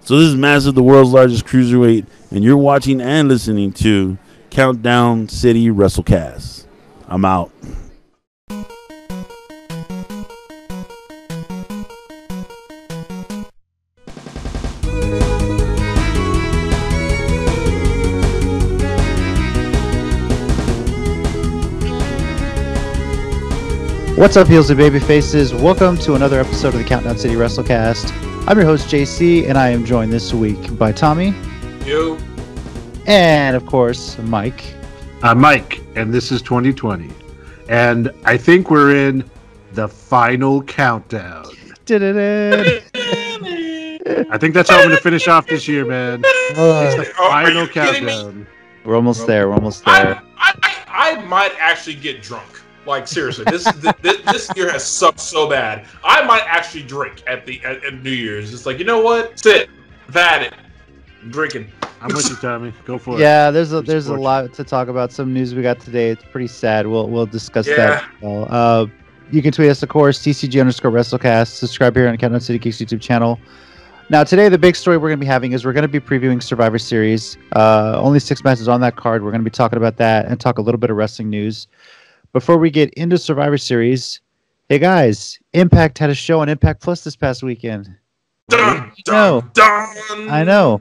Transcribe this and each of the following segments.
So this is Massive, the world's largest cruiserweight, and you're watching and listening to Countdown City WrestleCast. I'm out. What's up, heels and baby faces? Welcome to another episode of the Countdown City WrestleCast. I'm your host, JC, and I am joined this week by Tommy. Yo. And, of course, Mike. I'm Mike, and this is 2020. And I think we're in the final countdown. I think that's how I'm going to finish off this year, man. It's the final countdown. We're almost there. I might actually get drunk. Like, seriously, this year has sucked so bad. I might actually drink at New Year's. It's like, you know what? Sit, it, drinking. I'm with you, Tommy. Go for it. Yeah, there's a lot to talk about. Some news we got today. It's pretty sad. We'll discuss that. Well. You can tweet us, of course, TCG_WrestleCast. Subscribe here on the Countdown City Geeks YouTube channel. Now, today, the big story we're going to be having is we're going to be previewing Survivor Series. Only 6 matches on that card. We're going to be talking about that and talk a little bit of wrestling news. Before we get into Survivor Series, hey guys, Impact had a show on Impact Plus this past weekend. Dun. I know.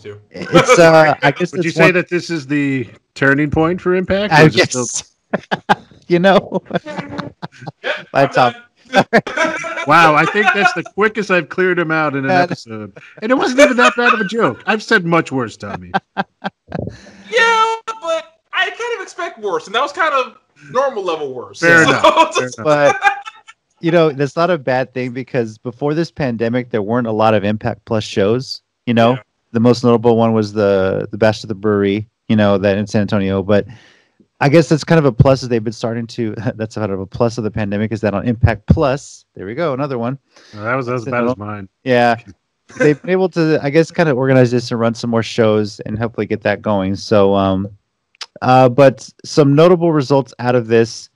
It's I guess. Would you say that this is the turning point for Impact? I guess. You know. Bye, Tom. Wow, I think that's the quickest I've cleared him out in an episode, and it wasn't even that bad of a joke. I've said much worse, Tommy. Yeah, but I kind of expect worse, and that was kind of normal level worse. Fair enough. But you know, that's not a bad thing because before this pandemic, there weren't a lot of Impact Plus shows. You know, The most notable one was the Bash of the Brewery. You know, that in San Antonio. But I guess that's kind of a plus that they've been starting to. That's kind of a plus of the pandemic is that on Impact Plus, there we go, another one. Well, that was as bad as mine. Yeah. They've been able to, I guess, kind of organize this and run some more shows and hopefully get that going. So, but some notable results out of this.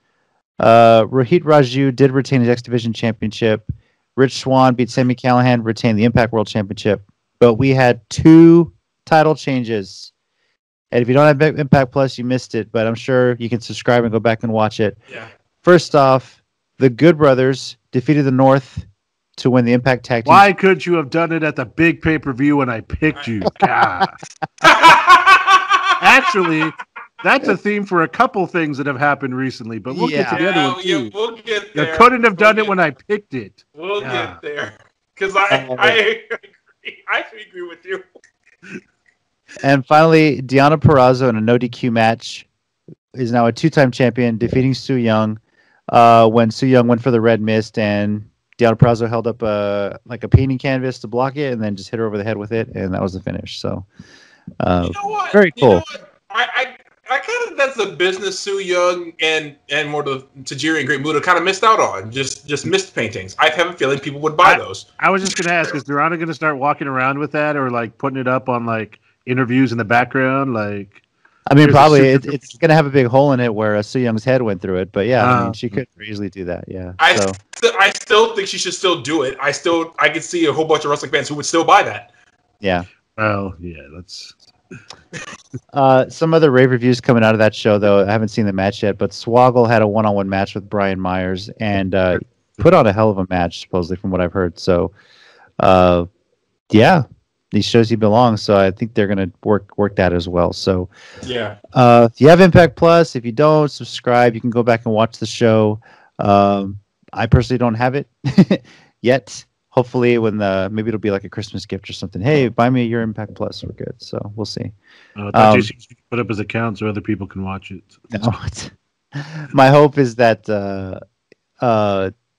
Rohit Raju did retain his X Division Championship. Rich Swann beat Sami Callihan, retained the Impact World Championship. But we had 2 title changes. And if you don't have Impact Plus, you missed it. But I'm sure you can subscribe and go back and watch it. Yeah. First off, the Good Brothers defeated the North to win the Impact Tag Team. Why could you have done it at the big pay-per-view when I picked you? God. Actually, that's a theme for a couple things that have happened recently, but we'll get to the other one too. We'll get there. You couldn't have done it when I picked it. We'll get there. Because I agree. I agree with you. And finally, Deonna Purrazzo in a no DQ match is now a 2-time champion, defeating Su Yung when Su Yung went for the Red Mist, and Deonna Purrazzo held up a painting canvas to block it, and then just hit her over the head with it, and that was the finish. So, you know what? Very cool. You know what? I kind of that's the business Su Yung and more the Tajiri and Great Muta kind of missed out on. Just missed paintings. I have a feeling people would buy those. I was just going to ask, is Deonna going to start walking around with that or like putting it up on like interviews in the background? Like, I mean, probably it's going to have a big hole in it where Su Young's head went through it. But yeah, I mean, she could easily do that. Yeah. I still think she should still do it. I could see a whole bunch of wrestling fans who would still buy that. Yeah. Well, yeah, that's. Some other rave reviews coming out of that show, though. I haven't seen the match yet, but Swoggle had a one-on-one match with Brian Myers and put on a hell of a match, supposedly, from what I've heard. So, yeah, these shows he belongs. So I think they're gonna work that as well. So, yeah. If you have Impact Plus, if you don't subscribe, you can go back and watch the show. I personally don't have it yet. Hopefully, maybe it'll be like a Christmas gift or something. Hey, buy me your Impact Plus. We're good. So we'll see. I thought you should put up his account so other people can watch it. No, my hope is that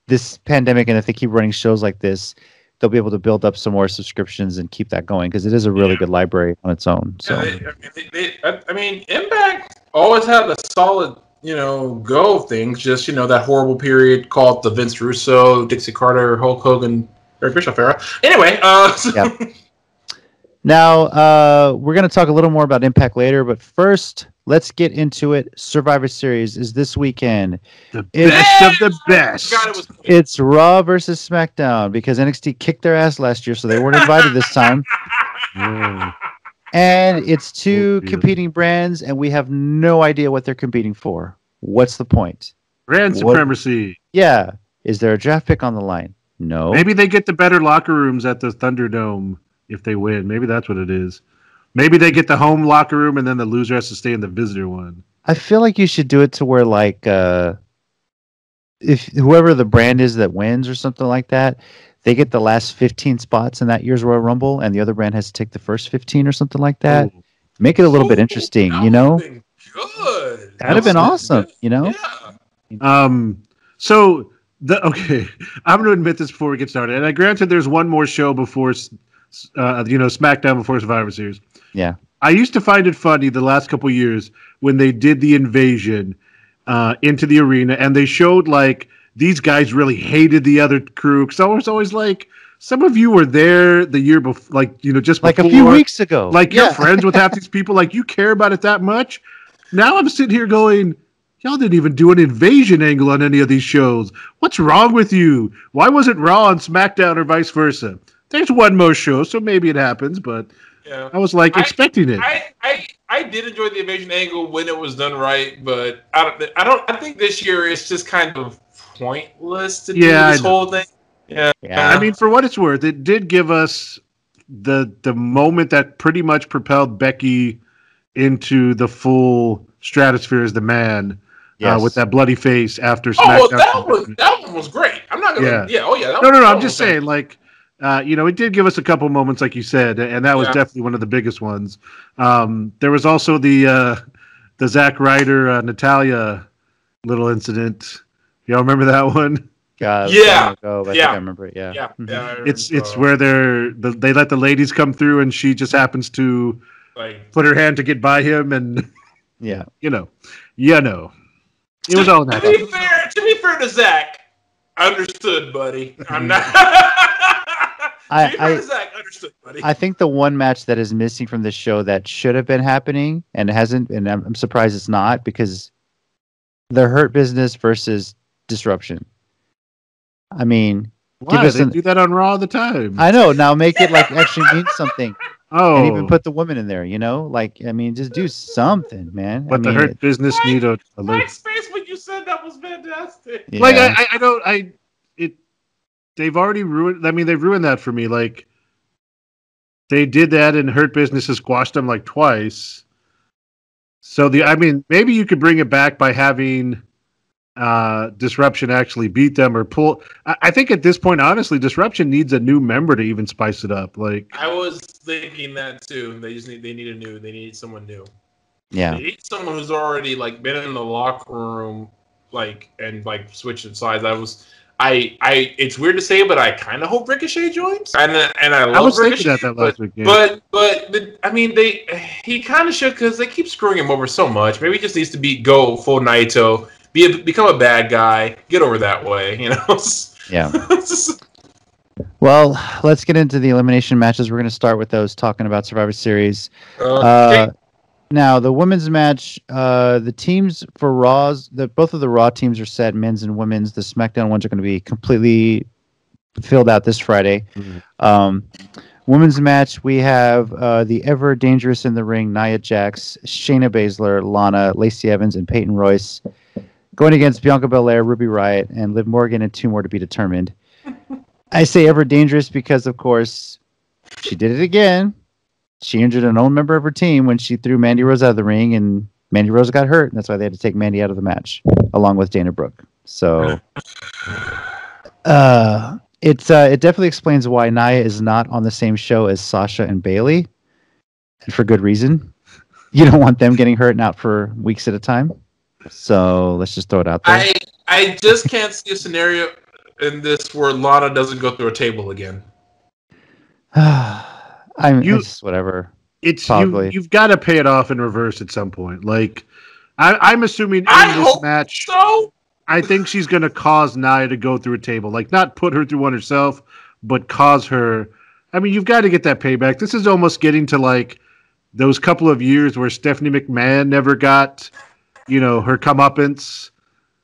this pandemic, and if they keep running shows like this, they'll be able to build up some more subscriptions and keep that going because it is a really good library on its own. So, I mean, Impact always had a solid, go of things. Just that horrible period called the Vince Russo, Dixie Carter, Hulk Hogan, Eric Bischoff era. Anyway, yeah. Now we're going to talk a little more about Impact later, but first, let's get into it. Survivor Series is this weekend. The best of the best. It's Raw versus SmackDown because NXT kicked their ass last year, so they weren't invited this time. And it's two competing brands, and we have no idea what they're competing for. What's the point? Brand supremacy. Yeah. Is there a draft pick on the line? No. Maybe they get the better locker rooms at the Thunderdome if they win. Maybe that's what it is. Maybe they get the home locker room and then the loser has to stay in the visitor one. I feel like you should do it to where, like, if whoever the brand is that wins or something like that, they get the last 15 spots in that year's Royal Rumble, and the other brand has to take the first 15 or something like that. Ooh. Make it a little bit interesting, you know? Good. That'd have been awesome, you know? Yeah. So, I'm going to admit this before we get started. And granted, there's one more show before, SmackDown before Survivor Series. Yeah. I used to find it funny the last couple of years when they did the invasion into the arena, and they showed, like, these guys really hated the other crew. Because I was always like, some of you were there the year before, like, just like before. A few weeks ago. Like, you're friends with half these people. Like, you care about it that much? Now I'm sitting here going, y'all didn't even do an invasion angle on any of these shows. What's wrong with you? Why wasn't Raw on SmackDown or vice versa? There's one more show, so maybe it happens, but I was like expecting it. I did enjoy the invasion angle when it was done right, but I think this year it's just kind of pointless to do this whole thing. Yeah. I mean, for what it's worth, it did give us the moment that pretty much propelled Becky into the full stratosphere as the man. With that bloody face after SmackDown. That one was great. I'm not gonna. I'm just saying, like, it did give us a couple moments, like you said, and that was definitely one of the biggest ones. There was also the Zack Ryder Natalya little incident. Y'all remember that one? God, I think I remember it. Yeah. It's where they let the ladies come through, and she just happens to put her hand to get by him, and it was all that. To be fair to Zach, understood, buddy. I'm not. I think the one match that is missing from this show that should have been happening and hasn't, and I'm surprised it's not, because the Hurt Business versus Disruption. I mean, why? They do that on Raw all the time. I know. Now make it like actually mean something. Oh, and even put the woman in there, like, I mean, just do something, man. But the Hurt Business need a my space when you said that was fantastic. Yeah. Like they've already ruined. I mean, they've ruined that for me. Like, they did that, and Hurt Business has squashed them like twice. So maybe you could bring it back by having Disruption actually beat them or pull. I think at this point, honestly, Disruption needs a new member to even spice it up. Like, I was thinking that too. They need someone new. Yeah, they need someone who's already like been in the locker room, and switching sides. It's weird to say, but I kind of hope Ricochet joins. And I love was Ricochet. Thinking that last week. But he kind of should, because they keep screwing him over so much. Maybe he just needs to go full Naito. Become a bad guy, get over that way, Yeah. Well, let's get into the elimination matches. We're going to start with those, talking about Survivor Series. Okay. Now, the women's match, the teams for Raws, both of the Raw teams are set, men's and women's. The SmackDown ones are going to be completely filled out this Friday. Mm-hmm. Women's match, we have the ever dangerous in the ring, Nia Jax, Shayna Baszler, Lana, Lacey Evans, and Peyton Royce, going against Bianca Belair, Ruby Riott, and Liv Morgan, and two more to be determined. I say ever dangerous because, of course, she did it again. She injured an own member of her team when she threw Mandy Rose out of the ring, and Mandy Rose got hurt, and that's why they had to take Mandy out of the match, along with Dana Brooke. So, it definitely explains why Nia is not on the same show as Sasha and Bayley, and for good reason. You don't want them getting hurt and out for weeks at a time. So let's just throw it out there. I just can't see a scenario in this where Lana doesn't go through a table again. It's whatever. It's probably you've got to pay it off in reverse at some point. Like, I'm assuming in this match, so. I think she's going to cause Nia to go through a table. Like, not put her through one herself, but cause her. I mean, you've got to get that payback. This is almost getting to like those couple of years where Stephanie McMahon never got, her comeuppance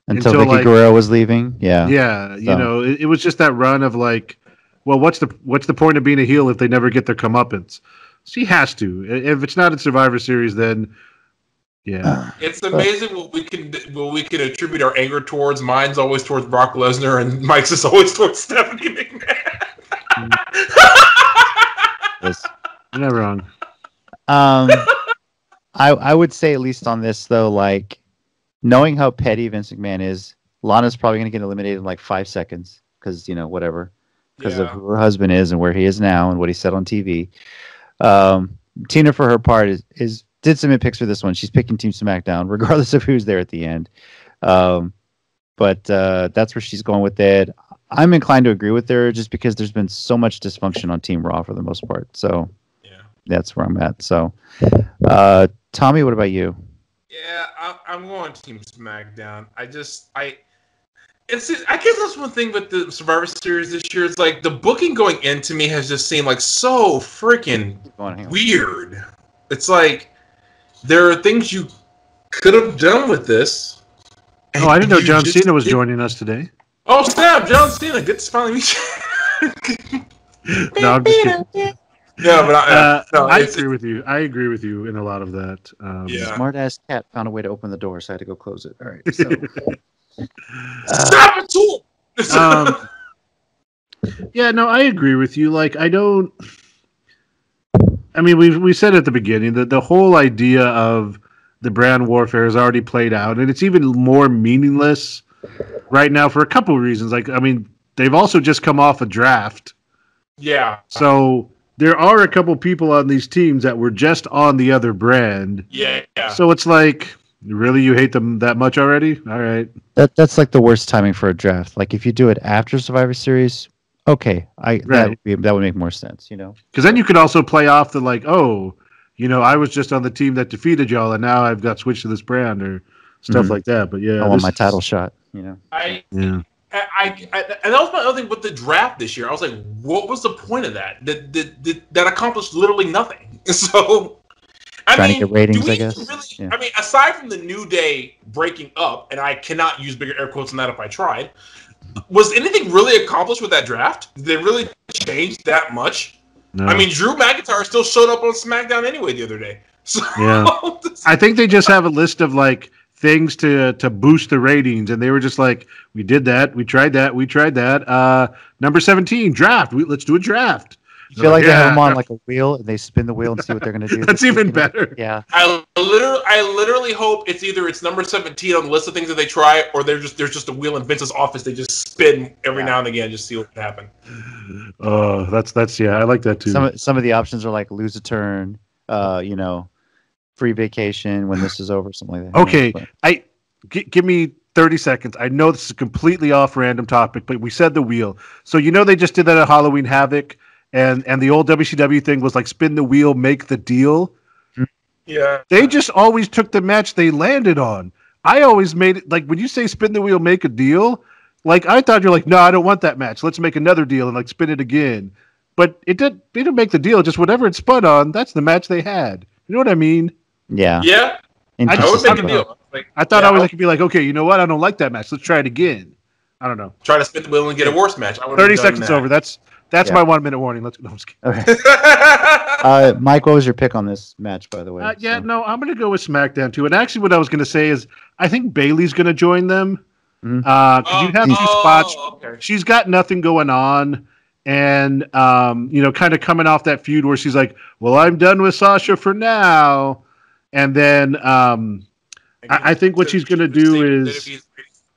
until Vicky Guerrero was leaving. Yeah. Yeah. It was just that run of like, well, what's the point of being a heel if they never get their comeuppance? She has to. If it's not in Survivor Series, then yeah. It's amazing what we can attribute our anger towards. Mine's always towards Brock Lesnar, and Mike's is always towards Stephanie McMahon. Yes. You're not wrong. I would say, at least on this though, like, knowing how petty Vince McMahon is, Lana's probably going to get eliminated in like 5 seconds because whatever, because of who her husband is and where he is now and what he said on TV. Tina, for her part, did submit picks for this one. She's picking Team SmackDown, regardless of who's there at the end. But that's where she's going with it. I'm inclined to agree with her just because there's been so much dysfunction on Team Raw for the most part. So that's where I'm at. So, Tommy, what about you? Yeah, I'm going Team SmackDown. I guess that's one thing with the Survivor Series this year. It's like the booking going into me has just seemed like so freaking weird. It's like there are things you could have done with this. Oh, I didn't know John Cena was joining us today. Oh, snap! John Cena, good to finally meet you. No, I'm just kidding. No, but I agree with you. I agree with you in a lot of that. Smart ass cat found a way to open the door, so I had to go close it. All right. So, stop it, tool. Yeah, no, I agree with you. Like, I mean, we said at the beginning that the whole idea of the brand warfare is already played out, and it's even more meaningless right now for a couple of reasons. Like, I mean, they've also just come off a draft. Yeah. So there are a couple people on these teams that were just on the other brand. Yeah. So it's like, really, you hate them that much already? All right. That's like the worst timing for a draft. Like, if you do it after Survivor Series, okay, that would make more sense, Because then you could also play off the like, oh, I was just on the team that defeated y'all, and now I've got switched to this brand or stuff like that. But yeah, I want my title shot. And that was my other thing with the draft this year. I was like, what was the point of that? That accomplished literally nothing. So, trying to get ratings, I guess. Really, I mean, aside from the New Day breaking up, and I cannot use bigger air quotes than that if I tried, was anything really accomplished with that draft? Did they really change that much? No. I mean, Drew McIntyre still showed up on SmackDown anyway the other day. So, yeah. I think they just have a list of like things to boost the ratings, and they were just like, we did that, we tried that. Number 17, draft. Let's do a draft. I feel like they have them on like a wheel, and they spin the wheel and see what they're going to do. That's even better. Yeah. I literally hope it's number 17 on the list of things that they try, or there's just a wheel in Vince's office they just spin every now and again just see what can happen. Oh, that's yeah, I like that too. Some of the options are like lose a turn, free vacation when this is over, something like that. Okay, give me 30 seconds. I know this is completely off random topic, but we said the wheel. So they just did that at Halloween Havoc. And the old WCW thing was like spin the wheel, make the deal. Yeah. They just always took the match they landed on. I always made it like when you say spin the wheel, make a deal. Like I thought you're like, no, I don't want that match. Let's make another deal and like spin it again. But they didn't make the deal. Just whatever it spun on, that's the match they had. You know what I mean? Yeah. Yeah. I would make a deal. I thought I could be like, okay, you know what? I don't like that match. Let's try it again. I don't know. Try to spin the wheel and get a worse match. 30 seconds over. That's my 1 minute warning. Let's go. No, okay. Mike, what was your pick on this match, by the way? I'm going to go with SmackDown too. And actually, what I was going to say is, I think Bayley's going to join them. Because you have two spots. Okay. She's got nothing going on, and kind of coming off that feud where she's like, "Well, I'm done with Sasha for now," and then I think what she's going to do is,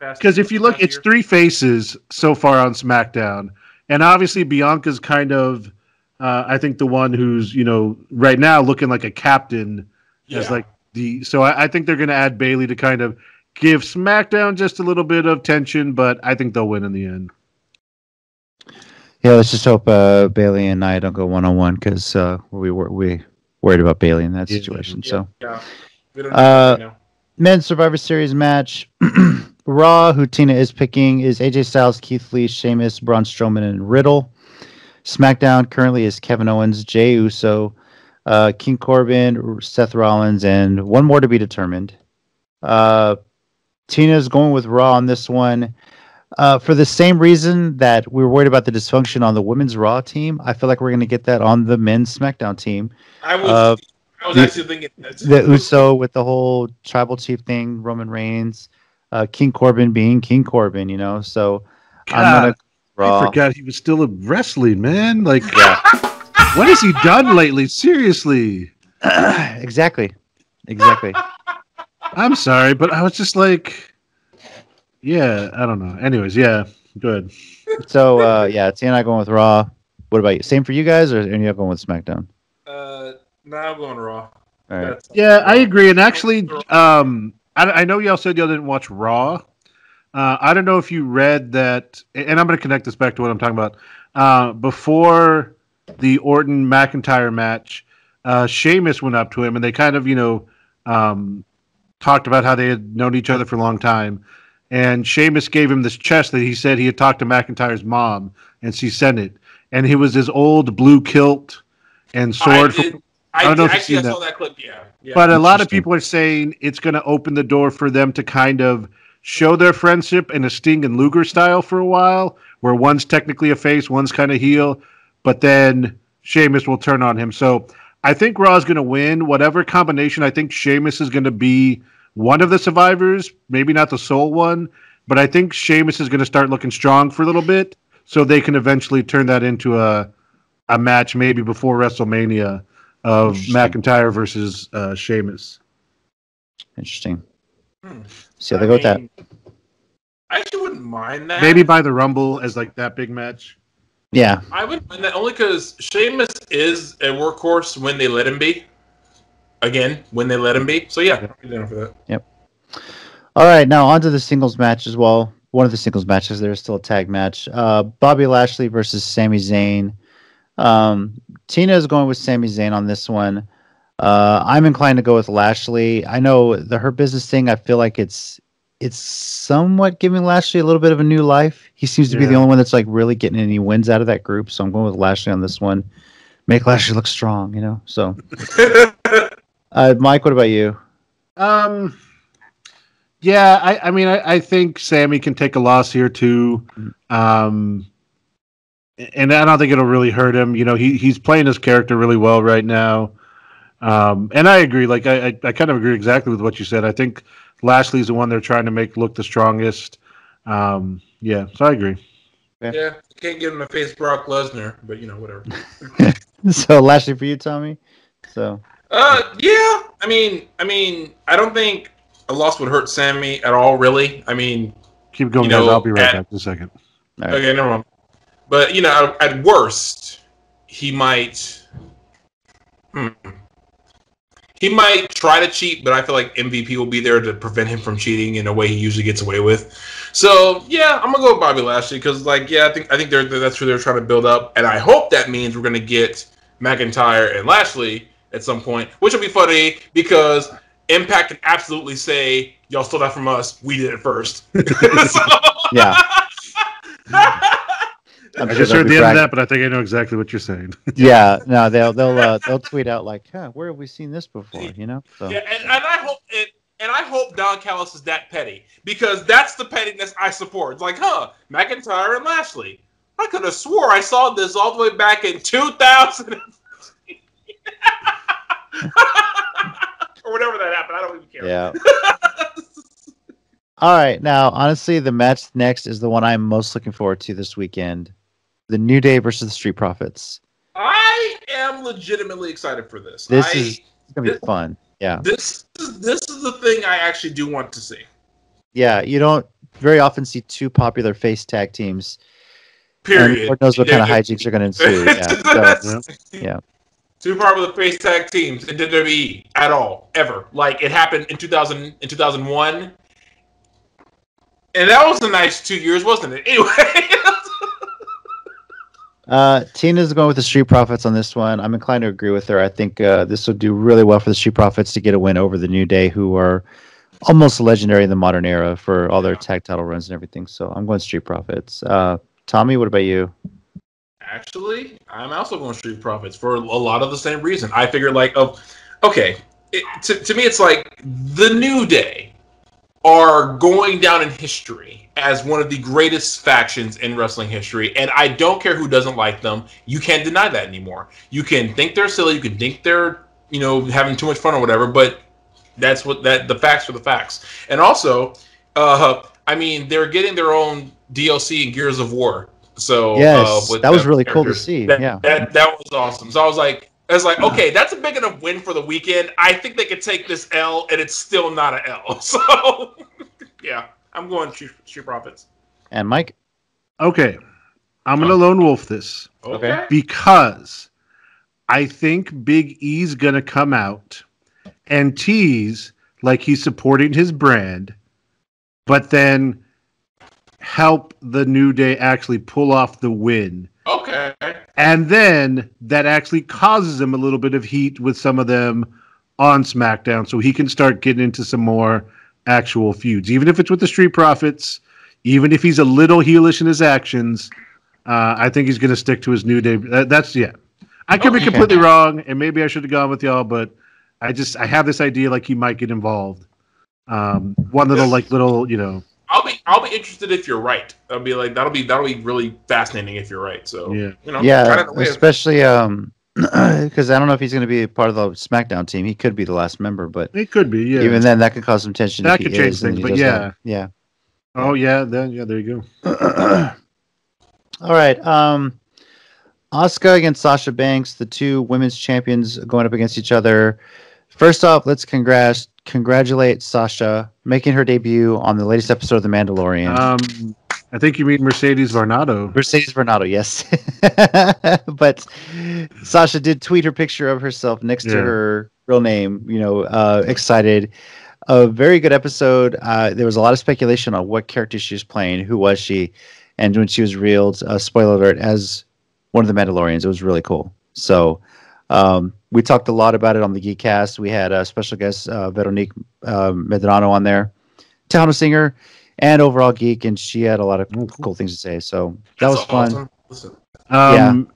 because if you look, it's 3 faces so far on SmackDown. And obviously Bianca's kind of, I think the one who's, right now looking like a captain. As like so I think they're going to add Bayley to kind of give SmackDown just a little bit of tension, but I think they'll win in the end. Yeah, let's just hope Bayley and Nia don't go one-on-one because we worried about Bayley in that situation. So, we don't know now. Men's Survivor Series match. Raw, who Tina is picking, is AJ Styles, Keith Lee, Sheamus, Braun Strowman, and Riddle. SmackDown currently is Kevin Owens, Jey Uso, King Corbin, Seth Rollins, and one more to be determined. Tina's going with Raw on this one. For the same reason that we were worried about the dysfunction on the women's Raw team, I feel like we're going to get that on the men's SmackDown team. I was actually thinking that. The Uso with the whole tribal chief thing, Roman Reigns, King Corbin being King Corbin, so God, I'm going to Raw. I forgot he was still a wrestling, man. Like, what has he done lately? Seriously. Exactly. I'm sorry, but I was just like, yeah, I don't know. Anyways, yeah, good. So, T and I going with Raw. What about you? Same for you guys, or are you going with SmackDown? No, I'm going Raw. All right. Yeah, I agree. And actually, I know y'all said y'all didn't watch Raw. I don't know if you read that, and I'm going to connect this back to what I'm talking about. Before the Orton McIntyre match, Sheamus went up to him, and they kind of, talked about how they had known each other for a long time. And Sheamus gave him this chest that he said he had talked to McIntyre's mom, and she sent it. And it was his old blue kilt and sword. I don't know if you've seen saw that clip, yeah. But a lot of people are saying it's going to open the door for them to kind of show their friendship in a Sting and Luger style for a while, where one's technically a face, one's kind of heel, but then Sheamus will turn on him. So I think Raw is going to win. Whatever combination, I think Sheamus is going to be one of the survivors, maybe not the sole one, but I think Sheamus is going to start looking strong for a little bit, so they can eventually turn that into a match maybe before WrestleMania of McIntyre versus Sheamus. Interesting. See how they go with that. I actually wouldn't mind that. Maybe by the Rumble as like that big match. Yeah. I wouldn't mind that only because Sheamus is a workhorse when they let him be. Again, when they let him be. So yeah, I'm down for that. Yep. All right, now on to the singles match as well. One of the singles matches. There's still a tag match. Bobby Lashley versus Sami Zayn. Tina is going with Sami Zayn on this one. I'm inclined to go with Lashley. I know the Hurt Business thing, I feel like it's somewhat giving Lashley a little bit of a new life. He seems to be the only one that's like really getting any wins out of that group. So I'm going with Lashley on this one. Make Lashley look strong, so. Mike, what about you? Yeah, I mean, I think Sammy can take a loss here too. And I don't think it'll really hurt him. He's playing his character really well right now. And I agree. Like, I kind of agree exactly with what you said. I think Lashley's the one they're trying to make look the strongest. Yeah, so I agree. Yeah, can't give him a face Brock Lesnar, but whatever. So Lashley for you, Tommy. So. Yeah. I mean, I don't think a loss would hurt Sammy at all, really. I mean, keep going, guys. I'll be right back in a second. Right. Okay, never mind. But at worst, he might. He might try to cheat, but I feel like MVP will be there to prevent him from cheating in a way he usually gets away with. So yeah, I'm gonna go with Bobby Lashley because, I think that's who they're trying to build up, and I hope that means we're gonna get McIntyre and Lashley at some point, which will be funny because Impact can absolutely say, "Y'all stole that from us. We did it first." Yeah. I just heard the end of that, but I think I know exactly what you're saying. Yeah, no, they'll tweet out like, where have we seen this before? So. Yeah, and I hope Don Callis is that petty because that's the pettiness I support. It's like, McIntyre and Lashley. I could have swore I saw this all the way back in 2000 or whatever that happened. I don't even care. Yeah. All right, now honestly, the match next is the one I'm most looking forward to this weekend. The New Day versus the Street Profits. I am legitimately excited for this. This is gonna be fun. Yeah. This is the thing I actually do want to see. Yeah, you don't very often see two popular face tag teams. Period. And Lord knows what kind of hijinks are going to ensue. Yeah. So, yeah. Two popular face tag teams in WWE at all ever. Like it happened in 2001, and that was a nice 2 years, wasn't it? Anyway. Tina's going with the Street Profits on this one. I'm inclined to agree with her. I think this will do really well for the Street Profits to get a win over the New Day, who are almost legendary in the modern era for all their tag title runs and everything. So I'm going Street Profits. Tommy, what about you? Actually, I'm also going Street Profits for a lot of the same reason. I figured, like, okay, to me, it's like the New Day are going down in history as one of the greatest factions in wrestling history, and I don't care who doesn't like them. You can't deny that anymore. You can think they're silly, you can think they're, having too much fun or whatever, but that's the facts are the facts. And also, they're getting their own DLC in Gears of War. So yes, that was really cool to see. That was awesome. So I was like, okay, that's a big enough win for the weekend. I think they could take this L, and it's still not an L. So, yeah, I'm going Street Profits. And Mike? Okay, I'm going to lone wolf this. Okay. Because I think Big E's going to come out and tease like he's supporting his brand, but then help the New Day actually pull off the win. Okay. And then that actually causes him a little bit of heat with some of them on SmackDown, so he can start getting into some more actual feuds. Even if it's with the Street Profits, even if he's a little heelish in his actions, I think he's going to stick to his New Day. I could be completely wrong, and maybe I should have gone with y'all, but I have this idea like he might get involved. One little, I'll be interested if you're right. I'll be like that'll be really fascinating if you're right. So especially because I don't know if he's going to be a part of the SmackDown team. He could be the last member, but it could be. Yeah, even then, that could cause some tension. That could change things, but yeah. Oh yeah, there you go. All right, Asuka against Sasha Banks, the two women's champions going up against each other. First off, let's congratulate Sasha making her debut on the latest episode of The Mandalorian. I think you mean Mercedes Varnado. Mercedes Varnado, yes. But Sasha did tweet her picture of herself next to her real name, excited. A very good episode. There was a lot of speculation on what character she was playing, who was she, and when she was revealed, spoiler alert, as one of the Mandalorians. It was really cool. So we talked a lot about it on the Geekcast. We had a special guest, Veronique Medrano, on there, Towner singer and overall geek, and she had a lot of cool things to say. So that was fun. And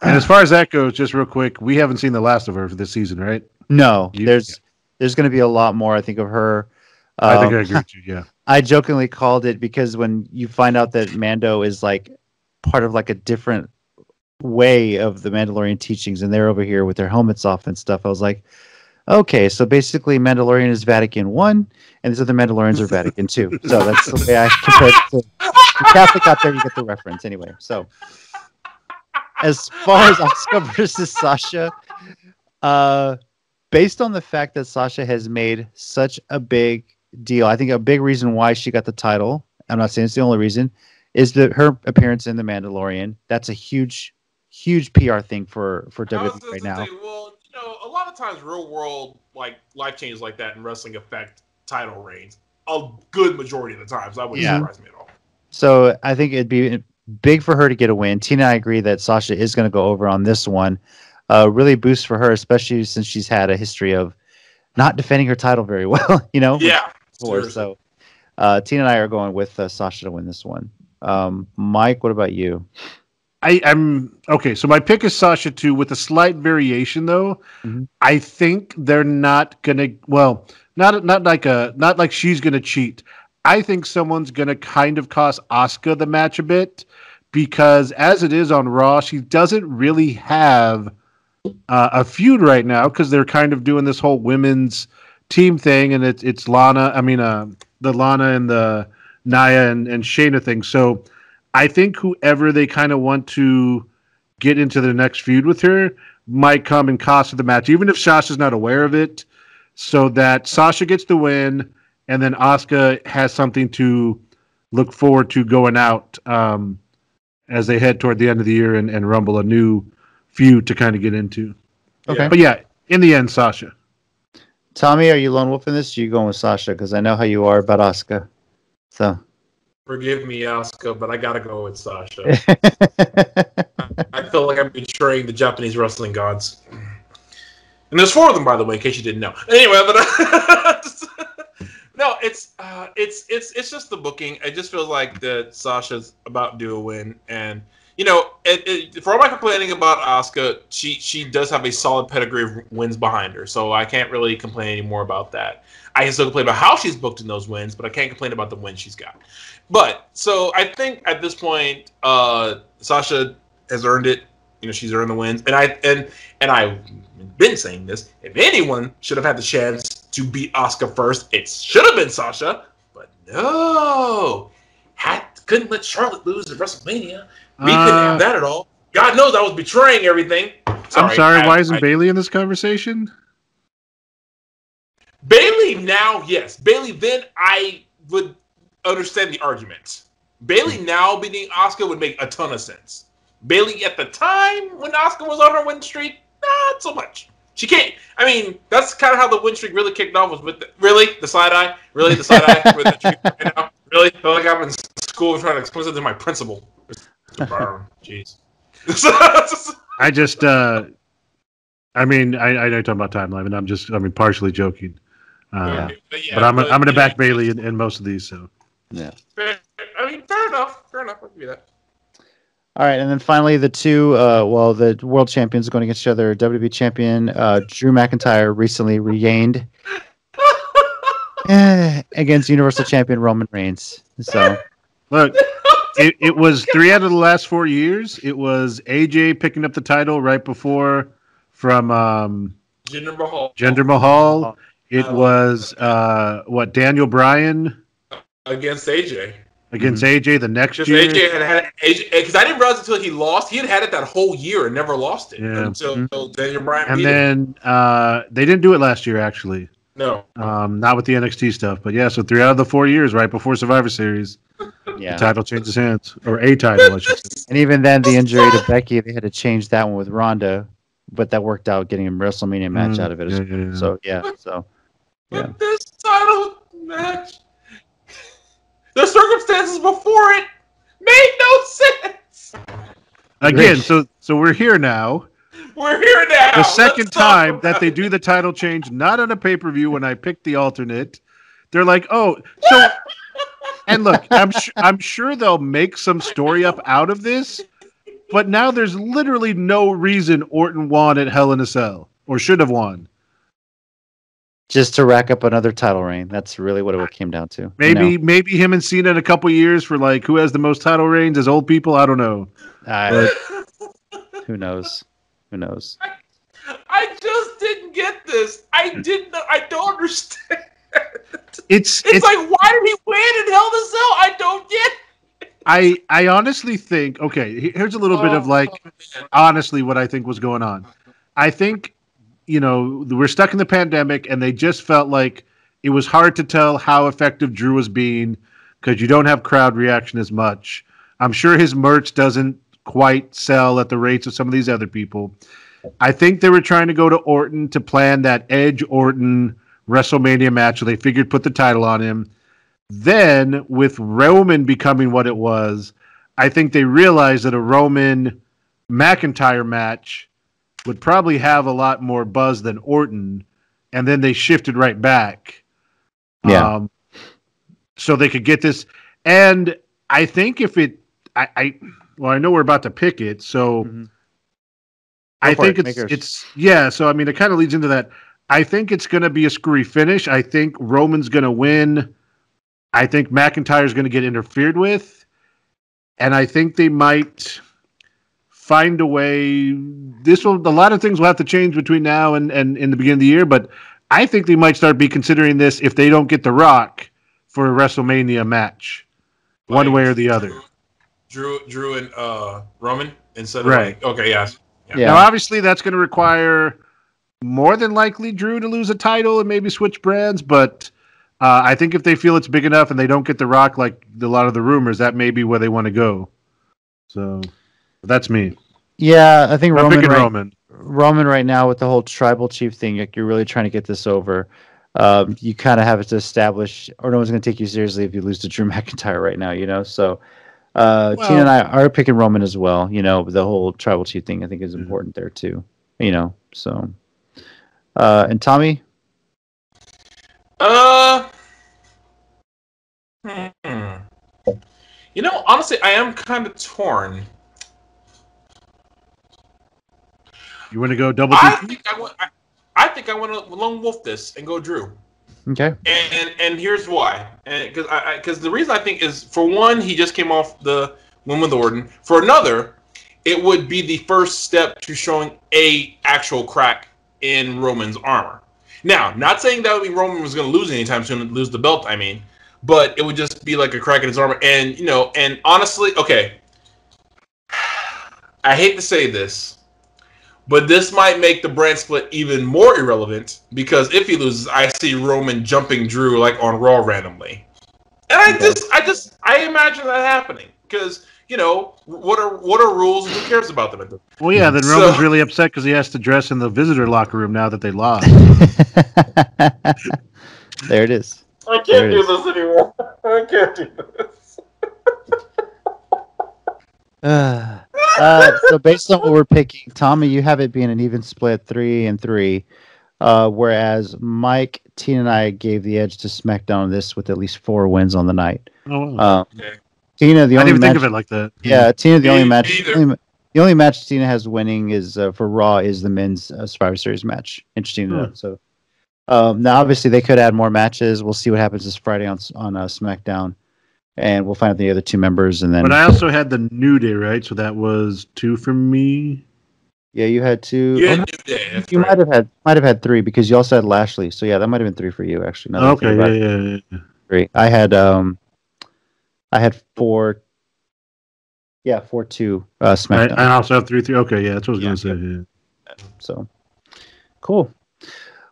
as far as that goes, just real quick, we haven't seen the last of her for this season, right? No, there's going to be a lot more, I think, of her. I think I agree with you, yeah. I jokingly called it because when you find out that Mando is like part of like a different way of the Mandalorian teachings, and they're over here with their helmets off and stuff, I was like, okay, so basically Mandalorian is Vatican I, and these other Mandalorians are Vatican II. So that's the way I compare it to the Catholic out there. You get the reference anyway. So as far as Asuka versus Sasha, based on the fact that Sasha has made such a big deal, I think a big reason why she got the title, I'm not saying it's the only reason, is that her appearance in The Mandalorian. That's a huge PR thing for WWE right now. Well, a lot of times real world life changes like that in wrestling affect title reigns a good majority of the time. So that wouldn't surprise me at all. So I think it'd be big for her to get a win. Tina and I agree that Sasha is going to go over on this one. Really boost for her, especially since she's had a history of not defending her title very well. Yeah. Before. So Tina and I are going with Sasha to win this one. Mike, what about you? I'm okay. So my pick is Sasha too, with a slight variation though. Mm-hmm. I think they're not gonna. Well, not like she's gonna cheat. I think someone's gonna kind of cost Asuka the match a bit, because as it is on Raw, she doesn't really have a feud right now, because they're kind of doing this whole women's team thing, and it's Lana. I mean, the Lana and the Nia and Shayna thing. So I think whoever they kind of want to get into the next feud with her might come and cost her the match, even if Sasha's not aware of it, so that Sasha gets the win, and then Asuka has something to look forward to going out as they head toward the end of the year and rumble a new feud to kind of get into. Okay. But yeah, in the end, Sasha. Tommy, are you lone wolfing this? Or are you going with Sasha? Because I know how you are about Asuka. So. Forgive me, Asuka, but I gotta go with Sasha. I feel like I'm betraying the Japanese wrestling gods. And there's 4 of them, by the way, in case you didn't know. Anyway, but no, it's just the booking. It just feels like that Sasha's about to do a win, and for all my complaining about Asuka, she does have a solid pedigree of wins behind her, so I can't really complain anymore about that. I can still complain about how she's booked in those wins, but I can't complain about the wins she's got. But so I think at this point, Sasha has earned it. She's earned the wins, and I've been saying this. If anyone should have had the chance to beat Asuka first, it should have been Sasha. But no, couldn't let Charlotte lose at WrestleMania. We couldn't have that at all. God knows I was betraying everything. I'm sorry. Why isn't Bayley in this conversation? Bayley now, yes. Bayley then, I would understand the argument. Bayley now beating Asuka would make a ton of sense. Bayley at the time when Asuka was on her win streak, not so much. She can't. I mean, that's kind of how the win streak really kicked off. Was with the side eye. Really, the side eye with the streak right now. Really, I feel like I'm in school trying to explain something to my principal. Jeez. I just, I know you're talking about timeline, and I'm partially joking. But I'm going to back Bayley in most of these. So yeah. I mean, fair enough. I'll give you that. All right, and then finally the two, the world champions going against each other. WWE champion Drew McIntyre recently regained against Universal Champion Roman Reigns. So look, it was 3 out of the last 4 years. It was AJ picking up the title right before from Jinder Mahal. It was Daniel Bryan against AJ. Against AJ the next year. AJ had because I didn't realize until he lost. He had it that whole year and never lost it until Daniel Bryan. And then they didn't do it last year, actually. No, not with the NXT stuff, but yeah. So 3 out of the 4 years, right before Survivor Series, the title changes hands, or a title, I should say. And even then, the injury to Becky, they had to change that one with Ronda, but that worked out, getting a WrestleMania match out of it. But this title match. The circumstances before it made no sense. Again, so we're here now. We're here now. The second time that they do the title change, not on a pay-per-view when I picked the alternate, they're like, oh, so. And look, I'm sure they'll make some story up out of this, but now there's literally no reason Orton won at Hell in a Cell, or should have won. Just to rack up another title reign. That's really what it came down to. Maybe him and Cena in a couple years for like who has the most title reigns as old people. I don't know. Who knows? I just didn't get this. I didn't. I don't understand. It's like, why did he win in Hell in a Cell? I don't get it. I honestly think. Okay, here's a little bit of honestly what I think was going on. I think. We're stuck in the pandemic, and they just felt like it was hard to tell how effective Drew was being because you don't have crowd reaction as much. I'm sure his merch doesn't quite sell at the rates of some of these other people. I think they were trying to go to Orton to plan that Edge-Orton WrestleMania match, so they figured put the title on him. Then, with Roman becoming what it was, I think they realized that a Roman McIntyre match would probably have a lot more buzz than Orton, and then they shifted right back. Yeah. So they could get this. And I think if it, I know we're about to pick it, so I think so I mean, it kind of leads into that. I think it's going to be a screwy finish. I think Roman's going to win. I think McIntyre's going to get interfered with. And I think they might find a way. A lot of things will have to change between now and in the beginning of the year, but I think they might start considering this if they don't get The Rock for a WrestleMania match, one way or the other. Drew and Roman instead of right. Yeah. Now, obviously, that's going to require more than likely Drew to lose a title and maybe switch brands, but I think if they feel it's big enough and they don't get The Rock, like a lot of the rumors, that may be where they want to go. So that's me. Yeah, I think Roman right now with the whole tribal chief thing, like you're really trying to get this over. You kind of have to establish, or no one's going to take you seriously if you lose to Drew McIntyre right now, So Tina and I are picking Roman as well. The whole tribal chief thing I think is important there too. So. And Tommy? Honestly, I am kind of torn You want to go double I DQ? think I want to lone wolf this and go Drew. Okay. And here's why. And because the reason I think is, for one, he just came off the win with Orton. For another, it would be the first step to showing a actual crack in Roman's armor. Now, not saying that would mean Roman was going to lose anytime soon, lose the belt, I mean, but it would just be like a crack in his armor. And, and honestly, okay, I hate to say this, but this might make the brand split even more irrelevant, because if he loses, I see Roman jumping Drew like on Raw randomly. And I imagine that happening, because what are rules and who cares about them? Well, yeah, then Roman's really upset because he has to dress in the visitor locker room now that they lost. There it is. I can't do this anymore. I can't do this. So based on what we're picking, Tommy, you have it being an even split 3-3, whereas Mike, Tina, and I gave the edge to SmackDown on this with at least 4 wins on the night. Oh, wow. Okay. Tina, the I only didn't even match, think of it like that. Yeah, Tina, the only match. Either. The only match Tina has winning is for Raw is the men's Survivor Series match. Interesting to note. So now, obviously, they could add more matches. We'll see what happens this Friday on SmackDown, and we'll find out the other 2 members. And then, but I also had the New Day, right? So that was 2 for me. Yeah, you had 2. You had New Day. You might have had 3 because you also had Lashley. So yeah, that might have been 3 for you actually. Now that I think about it. Yeah. 3. I had 4. Yeah, 4-2 SmackDown. I also have 3-3. Okay, yeah, that's what I was going to say. Yeah. So, cool.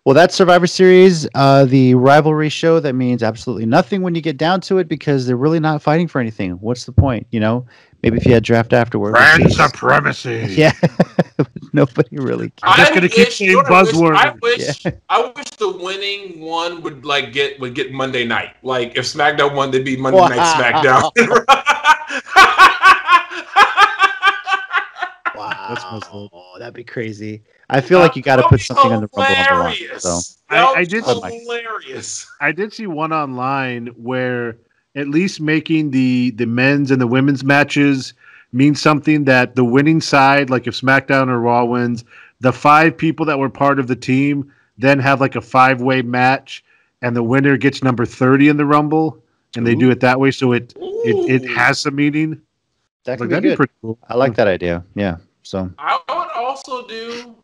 Well, that's Survivor Series, the rivalry show that means absolutely nothing when you get down to it, because they're really not fighting for anything. What's the point? Maybe if you had draft afterward. Brand supremacy. Yeah. Nobody really cares. I'm just going to keep saying buzzword. I wish the winning one would get Monday night. Like, if SmackDown won, they'd be Monday Night SmackDown. Wow, that'd be crazy. I feel like you got to put something on the Rumble on the line. So I did hilarious. I did see one online where at least making the men's and the women's matches means something, that the winning side, like if SmackDown or Raw wins, the 5 people that were part of the team then have like a 5-way match, and the winner gets number 30 in the Rumble, and they do it that way, so it has some meaning. That could be good. Pretty cool. I like that idea. Yeah. So I would also do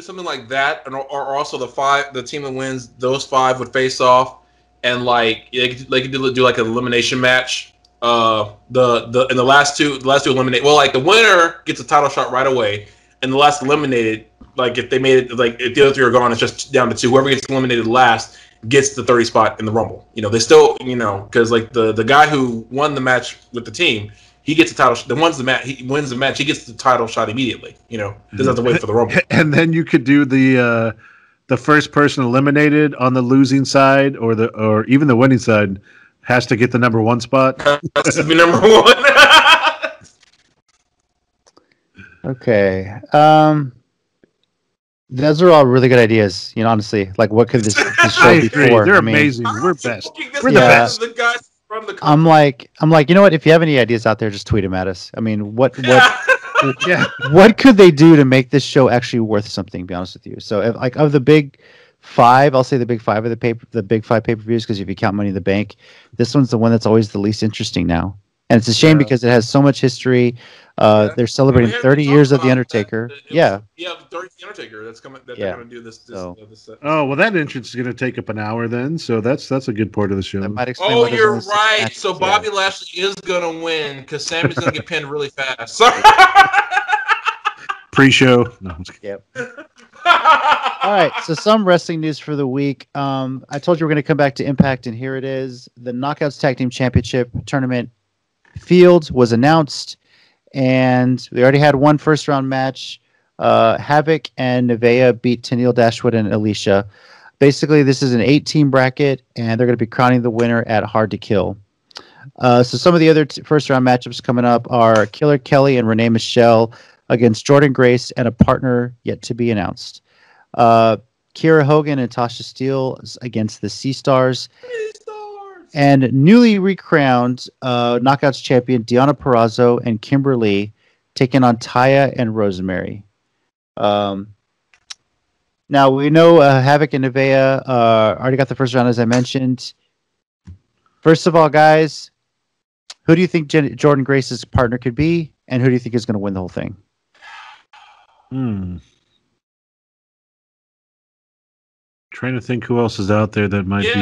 something like that, or also the team that wins, those 5 would face off, and like they could do like an elimination match. The last two eliminate. Well, like the winner gets a title shot right away, and the last eliminated, like if they made it, like if the other 3 are gone, it's just down to 2. Whoever gets eliminated last gets the 30 spot in the Rumble. They still, because like the guy who won the match with the team, he gets the title. He wins the match. He gets the title shot immediately. Doesn't have to wait for the Rumble. And then you could do the first person eliminated on the losing side, or even the winning side, has to get the number 1 spot. Has to be number 1. Okay. Those are all really good ideas. Honestly, like what could this show be for? They're amazing. We're best. We're the best. The guys from the I'm like, you know what? If you have any ideas out there, just tweet them at us. I mean, what could they do to make this show actually worth something? To be honest with you. So, of the big 5, I'll say the big 5 of the big 5 pay-per-views, because if you count Money in the Bank, this one's the one that's always the least interesting now. And it's a shame because it has so much history. They're celebrating 30 years of The Undertaker. Yeah, 30 The Undertaker. That's coming. They're going to do this. Oh, well, that entrance is going to take up an hour then. So that's a good part of the show. Oh, you're right. So Bobby Lashley is going to win because Sammy's going to get pinned really fast. Sorry. Pre-show. No. Yep. All right, so some wrestling news for the week. I told you we're going to come back to Impact, and here it is. The Knockouts Tag Team Championship Tournament field was announced, and we already had one first-round match. Havoc and Nevaeh beat Tennille Dashwood and Alicia. Basically, this is an 8-team bracket, and they're going to be crowning the winner at Hard to Kill. So some of the other first-round matchups coming up are Killer Kelly and Renee Michelle against Jordan Grace and a partner yet to be announced. Kiera Hogan and Tasha Steele against the Sea Stars. And newly recrowned Knockouts champion Deonna Purrazzo and Kimberly taking on Taya and Rosemary. Now we know Havoc and Nevaeh already got the first round, as I mentioned. First of all, guys, who do you think Jordan Grace's partner could be, and who do you think is going to win the whole thing? Trying to think who else is out there that might be.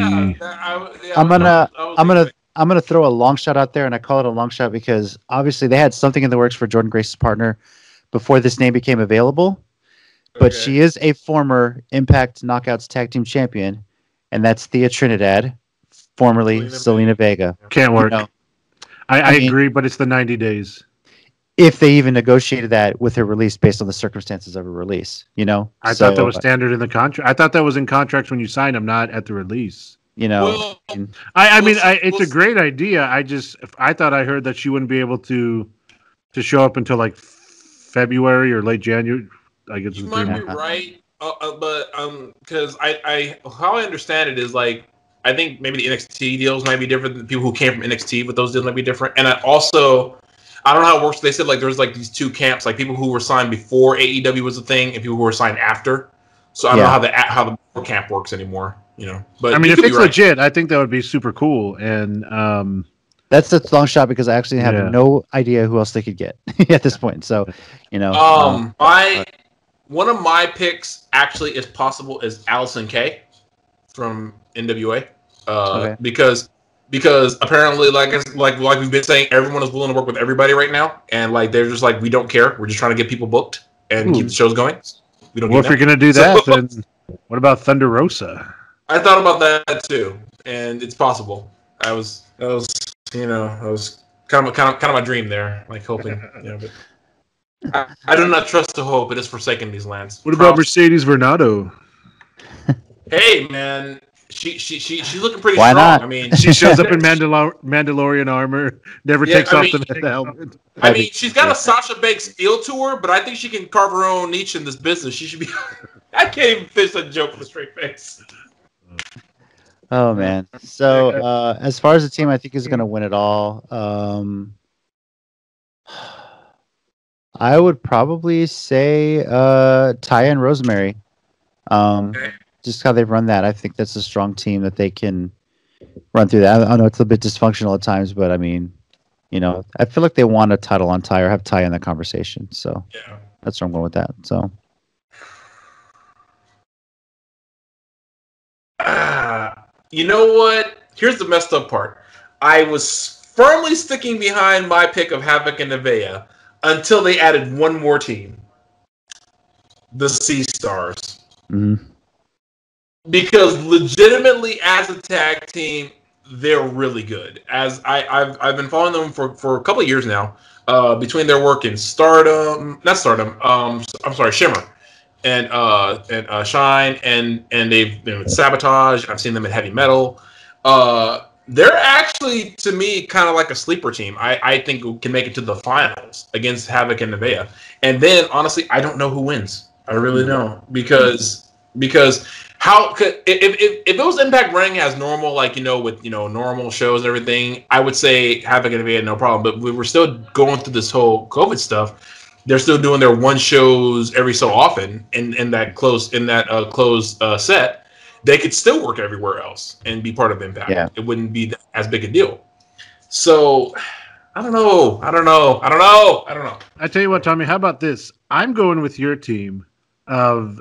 I'm gonna throw a long shot out there, and I call it a long shot because obviously they had something in the works for Jordan Grace's partner before this name became available. But she is a former Impact Knockouts Tag Team Champion, and that's Thea Trinidad, formerly Zelina Vega. Can't work. You know, I agree, but it's the 90 days. If they even negotiated that with her release based on the circumstances of her release, you know? I thought that was standard in the contract. I thought that was in contracts when you signed them, not at the release. You know? It's a great idea. I thought I heard that she wouldn't be able to show up until like February or late January. I guess you might be right, but because how I understand it is like I think maybe the NXT deals might be different than people who came from NXT, but those deals might be different. And I don't know how it works. They said like there's like these two camps, like people who were signed before AEW was a thing, and people who were signed after. So I don't know how the camp works anymore, you know. But I mean, if it's legit, I think that would be super cool. And that's a long shot because I actually have no idea who else they could get at this point. So, you know, one of my picks actually is possible is Allison Kay from NWA, because apparently like we've been saying, everyone is willing to work with everybody right now, and like they're just like, we don't care, we're just trying to get people booked and keep the shows going. We don't. Well, if you're gonna do that, then what about Thunder Rosa? I thought about that too, and it's possible. That was kind of my dream there, like hoping, but. I do not trust the hope. It is forsaken these lands. What about Mercedes Vernado? Hey, man, she's looking pretty Why strong. not? I mean, she shows up in Mandalorian armor, never takes off the helmet. I mean, she's got a Sasha Banks feel to her, but I think she can carve her own niche in this business. She should be. I can't even finish that joke with a straight face. Oh man! So as far as the team, I think is going to win it all. I would probably say Taya and Rosemary. Just how they've run that, I think that's a strong team that they can run through that. I know it's a bit dysfunctional at times, but I mean, you know, I feel like they want a title on Taya or have Taya in the conversation. So that's where I'm going with that. So. You know what? Here's the messed up part. I was firmly sticking behind my pick of Havoc and Nevaeh until they added one more team, the Sea Stars. Mm-hmm. Because legitimately, as a tag team, they're really good. As I've been following them for a couple of years now. Between their work in Shimmer and Shine, and they've been with Sabotage. I've seen them in Heavy Metal. They're actually, to me, kind of like a sleeper team. I think can make it to the finals against Havoc and Nevaeh. And then, honestly, I don't know who wins. I really don't, because how could if it was Impact running as normal, like with normal shows and everything, I would say Havoc and Nevaeh no problem. But we were still going through this whole COVID stuff. They're still doing their one shows every so often in that closed set. They could still work everywhere else and be part of Impact. Yeah. It wouldn't be as big a deal. So, I don't know. I tell you what, Tommy, how about this? I'm going with your team of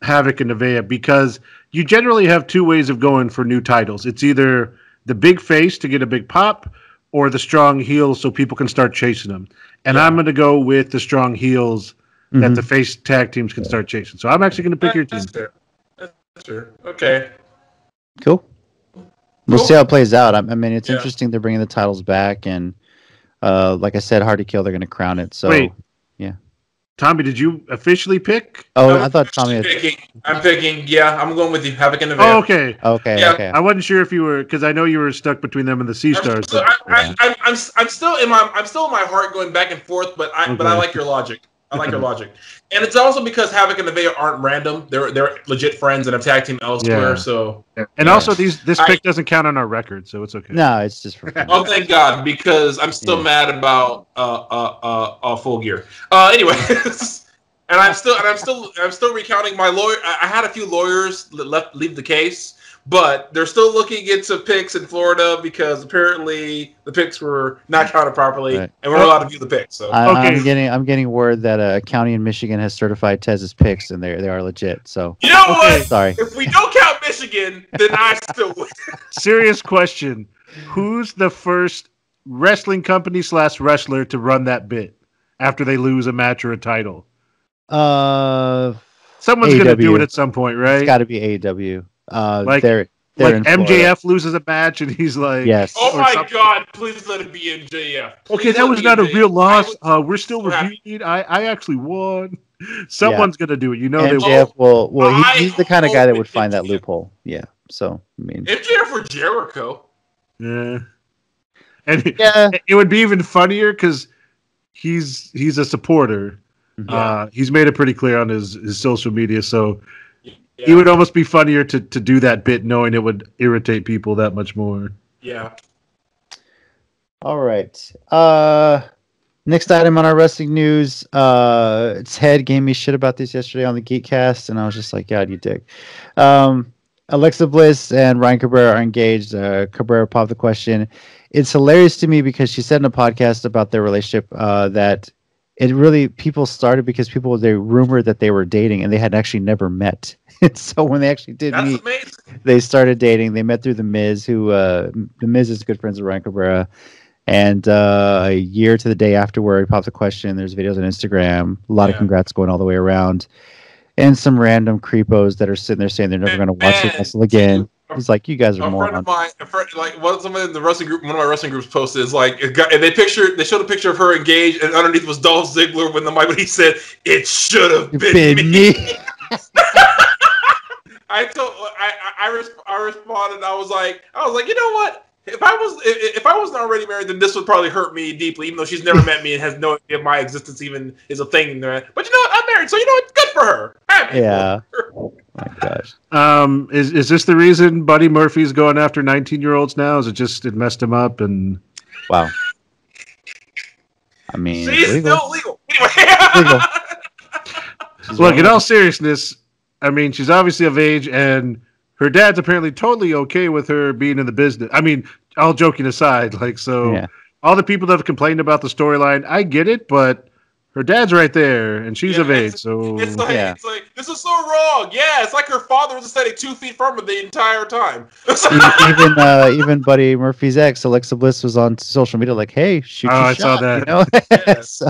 Havoc and Nevaeh because you generally have two ways of going for new titles. It's either the big face to get a big pop or the strong heels so people can start chasing them. And I'm going to go with the strong heels that the face tag teams can start chasing. So I'm actually going to pick your team. Sure. Okay. Cool. We'll see how it plays out. I mean, it's interesting they're bringing the titles back, and like I said, Hard to Kill, they're going to crown it. So, wait. Yeah. Tommy, did you officially pick? Oh, I thought Tommy had... I'm picking. Yeah, I'm going with you. Havoc and Nevaeh. Oh, okay. Okay. I wasn't sure if you were, because I know you were stuck between them and the Sea Stars. I'm still in my heart going back and forth, but I like your logic. I like your logic. And it's also because Havoc and Nevaeh aren't random. They're legit friends and have tag team elsewhere. Yeah. So also this pick doesn't count on our record, so it's okay. No, it's just for fun. Oh, thank God, because I'm still mad about Full Gear. Anyways, And I'm still recounting my lawyer. I had a few lawyers leave the case, but they're still looking into picks in Florida because apparently the picks were not counted properly, and we're not allowed to view the picks. So I'm getting word that a county in Michigan has certified Tez's picks, and they are legit. So you know what? Sorry, if we don't count Michigan, then I still win. Serious question: who's the first wrestling company / wrestler to run that bit after they lose a match or a title? Someone's going to do it at some point, right? It's got to be AEW. They're MJF loses a match and he's like, yes. Oh my God, please let it be MJF. Okay, that was not a real loss. We're still reviewing. I actually won. Someone's going to do it. You know, MJF he's the kind of guy that would find that loophole. Yeah. So, I mean, MJF for Jericho. Yeah. And it would be even funnier because he's a supporter. Yeah. He's made it pretty clear on his social media, so it would almost be funnier to do that bit knowing it would irritate people that much more. Yeah. All right. Next item on our wrestling news. Ted gave me shit about this yesterday on the Geekcast, and I was just like, God, you dick. Alexa Bliss and Ryan Cabrera are engaged. Cabrera popped the question. It's hilarious to me because she said in a podcast about their relationship that it really people started because they rumored that they were dating and they had actually never met. So when they actually did meet, amazing. They started dating. They met through The Miz, who The Miz is good friends with Ryan Cabrera. And a year to the day afterward, he popped the question. There's videos on Instagram. A lot of congrats going all the way around. And some random creepos that are sitting there saying they're never going to watch it wrestle again. He's like, you guys are morons. Someone in the wrestling group, one of my wrestling groups posted is like, and they showed a picture of her engaged, and underneath was Dolph Ziggler when he said, "It should have been me." I responded. I was like, you know what? If I wasn't already married, then this would probably hurt me deeply. Even though she's never met me and has no idea my existence even is a thing there. But you know what? I'm married, so you know it's good for her. Yeah. Oh my gosh. Is this the reason Buddy Murphy's going after 19-year-olds now? Is it just it messed him up and? Wow. I mean, she's still legal. Legal. Look, in all seriousness, I mean, she's obviously of age, and her dad's apparently totally okay with her being in the business. I mean, all joking aside, all the people that have complained about the storyline, I get it, but her dad's right there, and she's of age, so... It's like, this is so wrong. Yeah, it's like her father was standing 2 feet from her the entire time. Even Buddy Murphy's ex, Alexa Bliss, was on social media like, hey, shoot your shot. Saw that. You know? So,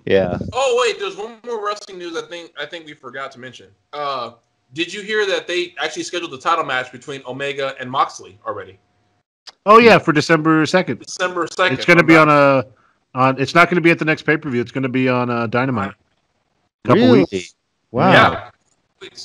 yeah. Oh, wait, there's one more wrestling news I think we forgot to mention. Did you hear that they actually scheduled the title match between Omega and Moxley already? Oh, yeah, for December 2nd. December 2nd. It's going to be it's not going to be at the next pay-per-view. It's going to be on Dynamite. Couple weeks. Wow.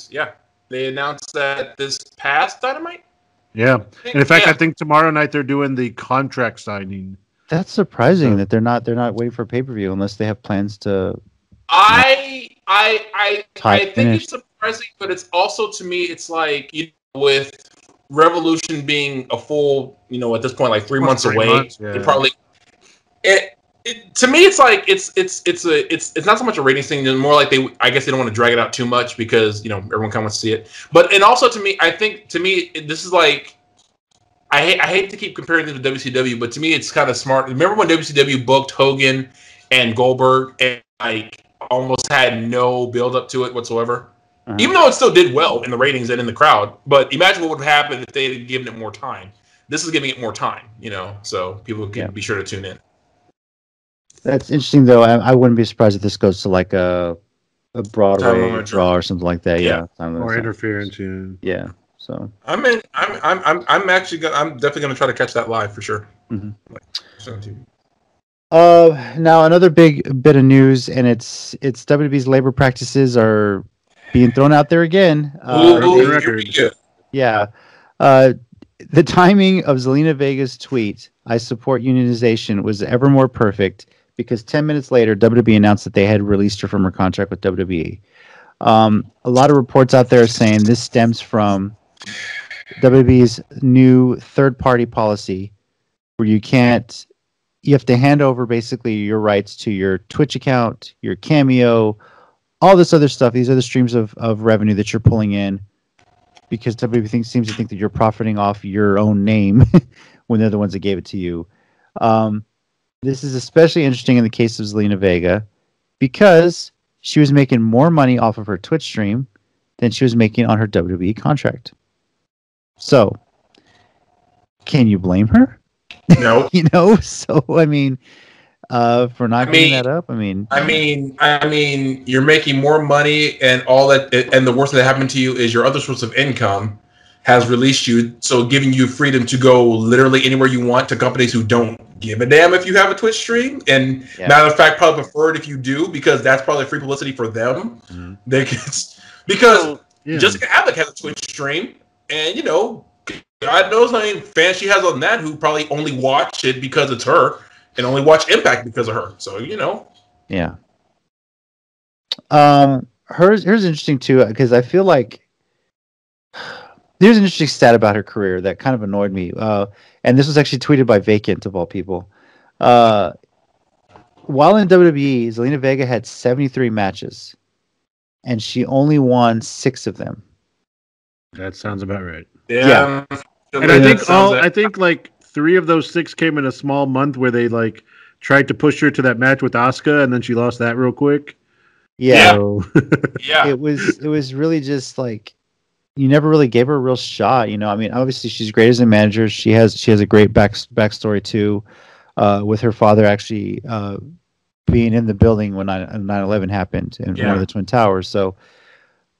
Yeah. They announced that this past Dynamite? Yeah. And in fact, I think tomorrow night they're doing the contract signing. That's surprising that they're not waiting for pay-per-view unless they have plans to. I think it's surprising, but it's also, to me, it's like, with Revolution being a full, at this point, like 3 months away, it probably. To me, it's like it's not so much a ratings thing. It's more like I guess they don't want to drag it out too much because everyone kind of wants to see it. And also to me, I think this is like I hate to keep comparing this to WCW, but to me it's kind of smart. Remember when WCW booked Hogan and Goldberg and like almost had no build up to it whatsoever, even though it still did well in the ratings and in the crowd. But imagine what would have happened if they had given it more time. This is giving it more time, so people can be sure to tune in. That's interesting, though. I wouldn't be surprised if this goes to like a Broadway draw or something like that. Yeah, or interference. Yeah. So I'm definitely gonna try to catch that live for sure. Mm-hmm. Now another big bit of news, and it's WWE's labor practices are being thrown out there again. Yeah. The timing of Zelina Vega's tweet, "I support unionization," was ever more perfect. Because 10 minutes later, WWE announced that they had released her from her contract with WWE. A lot of reports out there are saying this stems from WWE's new third-party policy where you have to hand over basically your rights to your Twitch account, your Cameo, all this other stuff. These are the streams of revenue that you're pulling in, because WWE seems to think that you're profiting off your own name when they're the ones that gave it to you. This is especially interesting in the case of Zelina Vega, because she was making more money off of her Twitch stream than she was making on her WWE contract. So, can you blame her? No. So I mean, for not giving that up. I mean, you're making more money, and all that, and the worst that happened to you is your other source of income has released you, so giving you freedom to go literally anywhere you want to companies who don't give a damn if you have a Twitch stream, and matter of fact, probably prefer it if you do, because that's probably free publicity for them. Mm-hmm. Jessica Alec has a Twitch stream, and God knows how many fans she has on that who probably only watch it because it's her, and only watch Impact because of her. So Yeah. Hers interesting too, because I feel like there's an interesting stat about her career that kind of annoyed me. And this was actually tweeted by Vacant, of all people. While in WWE, Zelina Vega had 73 matches, and she only won 6 of them. That sounds about right. Yeah. And I think like 3 of those 6 came in a small month where they like tried to push her to that match with Asuka, and then she lost that real quick. Yeah. So, It was really just like, you never really gave her a real shot. I mean, obviously she's great as a manager. She has a great backstory too, with her father actually being in the building when 9/11 happened in one of the Twin Towers. So,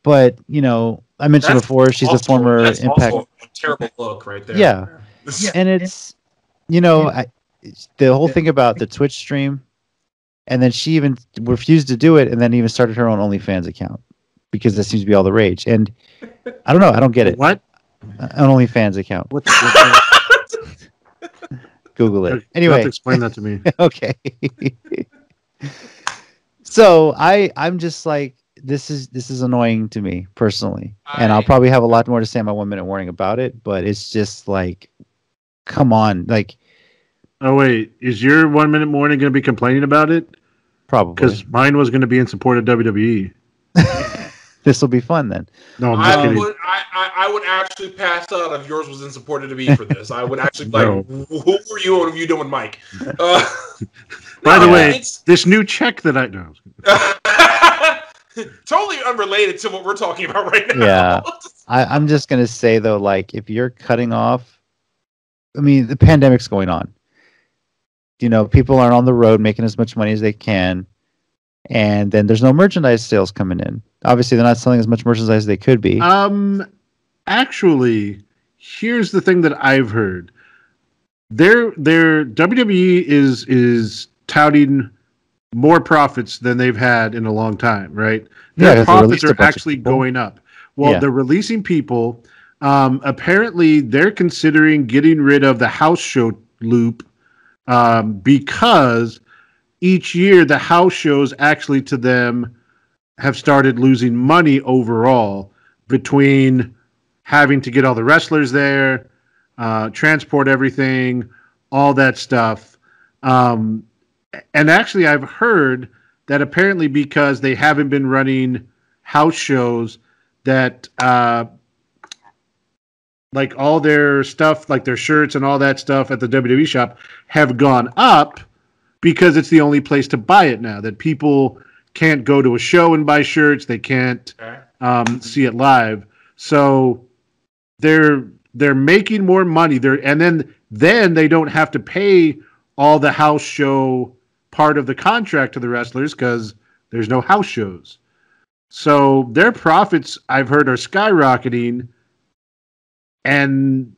but I mentioned before, she's a former Impact. Also a terrible look right there. Yeah. And it's the whole thing about the Twitch stream, and then she even refused to do it, and then even started her own OnlyFans account, because that seems to be all the rage. And I don't know. I don't get it. What? An OnlyFans account. What's Google it. Anyway. You have to explain that to me. Okay. So I'm just like, this is annoying to me personally. And I'll probably have a lot more to say in my 1 minute warning about it, but it's just like, come on. Like, oh wait, is your 1 minute warning going to be complaining about it? Probably. Because mine was going to be in support of WWE. This will be fun then. No, I'm just kidding. I would actually pass out if yours was in support of WWE for this. I would actually who were you and what are you doing, Mike? By the way, this new check that I know. Totally unrelated to what we're talking about right now. Yeah. I'm just going to say, though, like, if you're cutting off, I mean, the pandemic's going on. People aren't on the road making as much money as they can. And then there's no merchandise sales coming in. Obviously, they're not selling as much merchandise as they could be. Actually, here's the thing that I've heard. Their WWE is touting more profits than they've had in a long time, right? Their profits are actually going up. Well, they're releasing people. Apparently, they're considering getting rid of the house show loop because each year the house shows actually to them have started losing money overall, between having to get all the wrestlers there, transport everything, all that stuff. And actually, I've heard that apparently because they haven't been running house shows, that like all their stuff, like their shirts and all that stuff at the WWE shop have gone up, because it's the only place to buy it now, that people can't go to a show and buy shirts. They can't see it live. So they're making more money there. And then they don't have to pay all the house show part of the contract to the wrestlers, because there's no house shows. So their profits, I've heard, are skyrocketing. And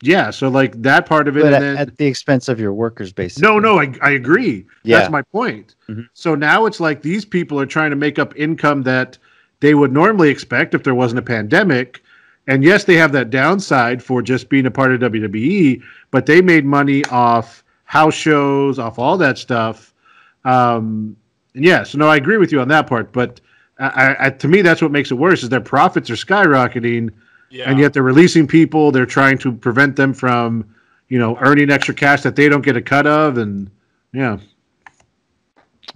yeah, so like that part of it, but and then, at the expense of your workers, basically. No, I agree. Yeah. That's my point. Mm-hmm. So now it's like these people are trying to make up income that they would normally expect if there wasn't a pandemic. And yes, they have that downside for just being a part of WWE, but they made money off house shows, off all that stuff. And yeah, so no, I agree with you on that part. But to me, that's what makes it worse, is their profits are skyrocketing. Yeah. And yet they're releasing people. They're trying to prevent them from, earning extra cash that they don't get a cut of. And yeah.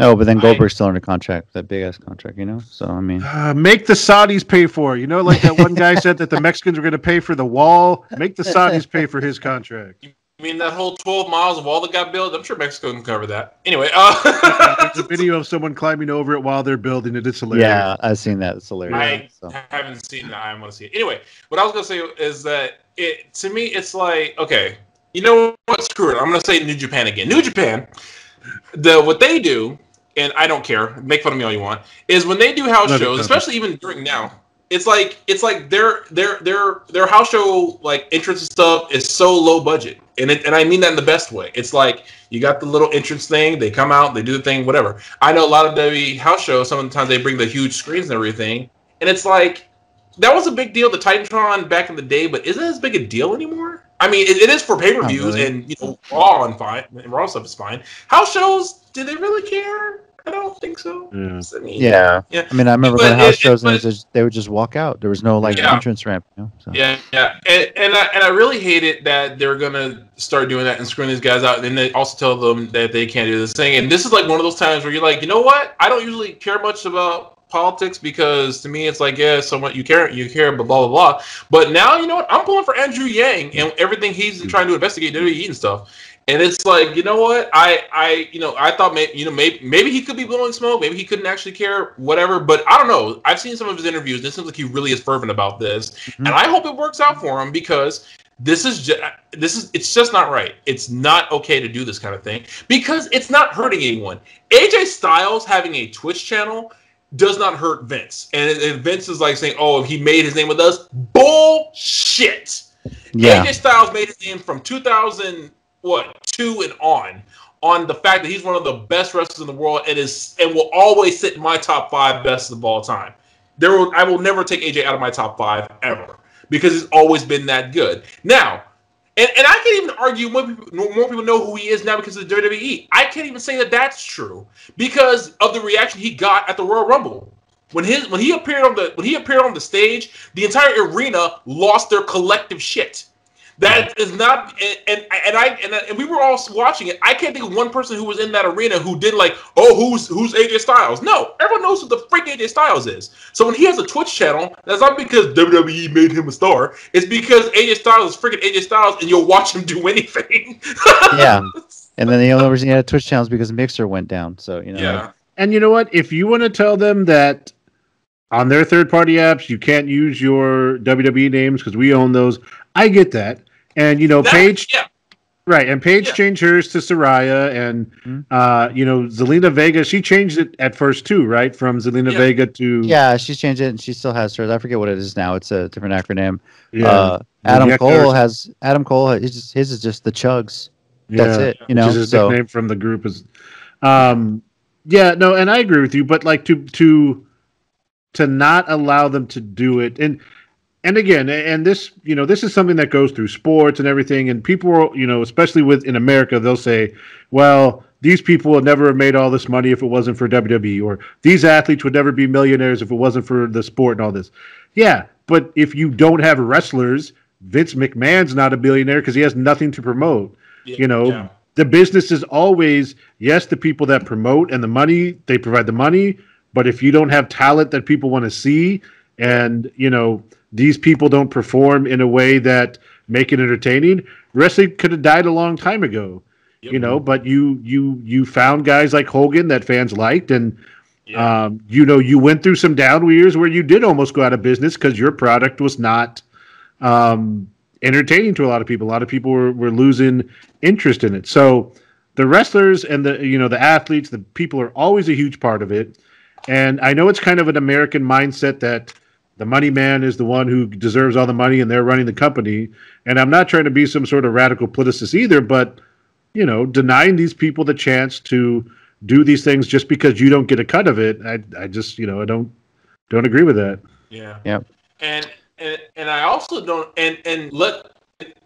Oh, but then Goldberg's still under contract, that big ass contract, you know. So I mean, make the Saudis pay for it. You know, like that one guy said that the Mexicans were going to pay for the wall. Make the Saudis pay for his contract. I mean, that whole 12 miles of wall that got built, I'm sure Mexico can cover that. Anyway. There's a video of someone climbing over it while they're building it. It's hilarious. Yeah, I've seen that. It's hilarious. I haven't seen that. I want to see it. Anyway, what I was going to say is that, to me, it's like, okay, you know what? Screw it. I'm going to say New Japan again. New Japan, what they do, and I don't care, make fun of me all you want, is when they do house shows, especially even during now, it's like their house show like entrance and stuff is so low budget, and I mean that in the best way. It's like you got the little entrance thing, they come out, they do the thing, whatever. I know a lot of WWE house shows. Sometimes they bring the huge screens and everything, and it's like that was a big deal. The Titantron back in the day, but isn't it as big a deal anymore? I mean, it is for pay-per-views, really. And you know, Raw and fine, and Raw stuff is fine. House shows, do they really care? I don't think so. Yeah. I mean, I remember going to house shows and they would just walk out. There was no entrance ramp. You know, so. Yeah. And I really hate it that they're gonna start doing that and screwing these guys out. And then they also tell them that they can't do this thing. And this is like one of those times where you're like, you know what? I don't usually care much about politics because to me it's like, yeah, somewhat you care, but blah blah blah. But now you know what? I'm pulling for Andrew Yang and everything he's trying to investigate WWE and stuff. And it's like, you know what? I thought maybe he could be blowing smoke. Maybe he couldn't actually care, whatever. But I don't know. I've seen some of his interviews. It seems like he really is fervent about this, and I hope it works out for him because it's just not right. It's not okay to do this kind of thing because it's not hurting anyone. AJ Styles having a Twitch channel does not hurt Vince, and Vince is like saying, "Oh, he made his name with us." Bullshit. Yeah. AJ Styles made his name from 2002 and on the fact that he's one of the best wrestlers in the world and will always sit in my top 5 best of all time. I will never take AJ out of my top 5 ever because he's always been that good. Now, and I can't even argue more people know who he is now because of the WWE. I can't even say that that's true because of the reaction he got at the Royal Rumble. When he appeared on the stage, the entire arena lost their collective shit. That is not, and we were all watching it. I can't think of one person who was in that arena who did like, oh, who's AJ Styles? No, everyone knows who the freak AJ Styles is. So when he has a Twitch channel, that's not because WWE made him a star. It's because AJ Styles is freaking AJ Styles, and you'll watch him do anything. Yeah, and then the only reason he had a Twitch channel is because Mixer went down. So you know. Yeah. And you know what? If you want to tell them that on their third-party apps you can't use your WWE names because we own those, I get that. And, you know, Paige changed hers to Saraya, and, you know, Zelina Vega, she changed it at first, too, right? From Zelina Vega to... Yeah, she's changed it, and she still has hers. I forget what it is now. It's a different acronym. Yeah. Adam Cole, his is just the Chugs. That's it, you know? Which is his nickname from the group. And I agree with you, but, like, to not allow them to do it... And again, and this, you know, this is something that goes through sports and everything. And people, you know, especially in America, they'll say, well, these people would never have made all this money if it wasn't for WWE, or these athletes would never be millionaires if it wasn't for the sport and all this. Yeah, but if you don't have wrestlers, Vince McMahon's not a billionaire because he has nothing to promote. The business is always, yes, the people that promote and the money, they provide the money. But if you don't have talent that people want to see, and, you know, these people don't perform in a way that make it entertaining, wrestling could have died a long time ago. You know, but you found guys like Hogan that fans liked, and you know, you went through some down years where you did almost go out of business because your product was not entertaining to a lot of people. A lot of people were losing interest in it. So the wrestlers and the athletes, the people are always a huge part of it. And I know it's kind of an American mindset that the money man is the one who deserves all the money and they're running the company. And I'm not trying to be some sort of radical politicist either, but, you know, denying these people the chance to do these things just because you don't get a cut of it, I just, you know, I don't agree with that. Yeah. Yeah. And I also don't,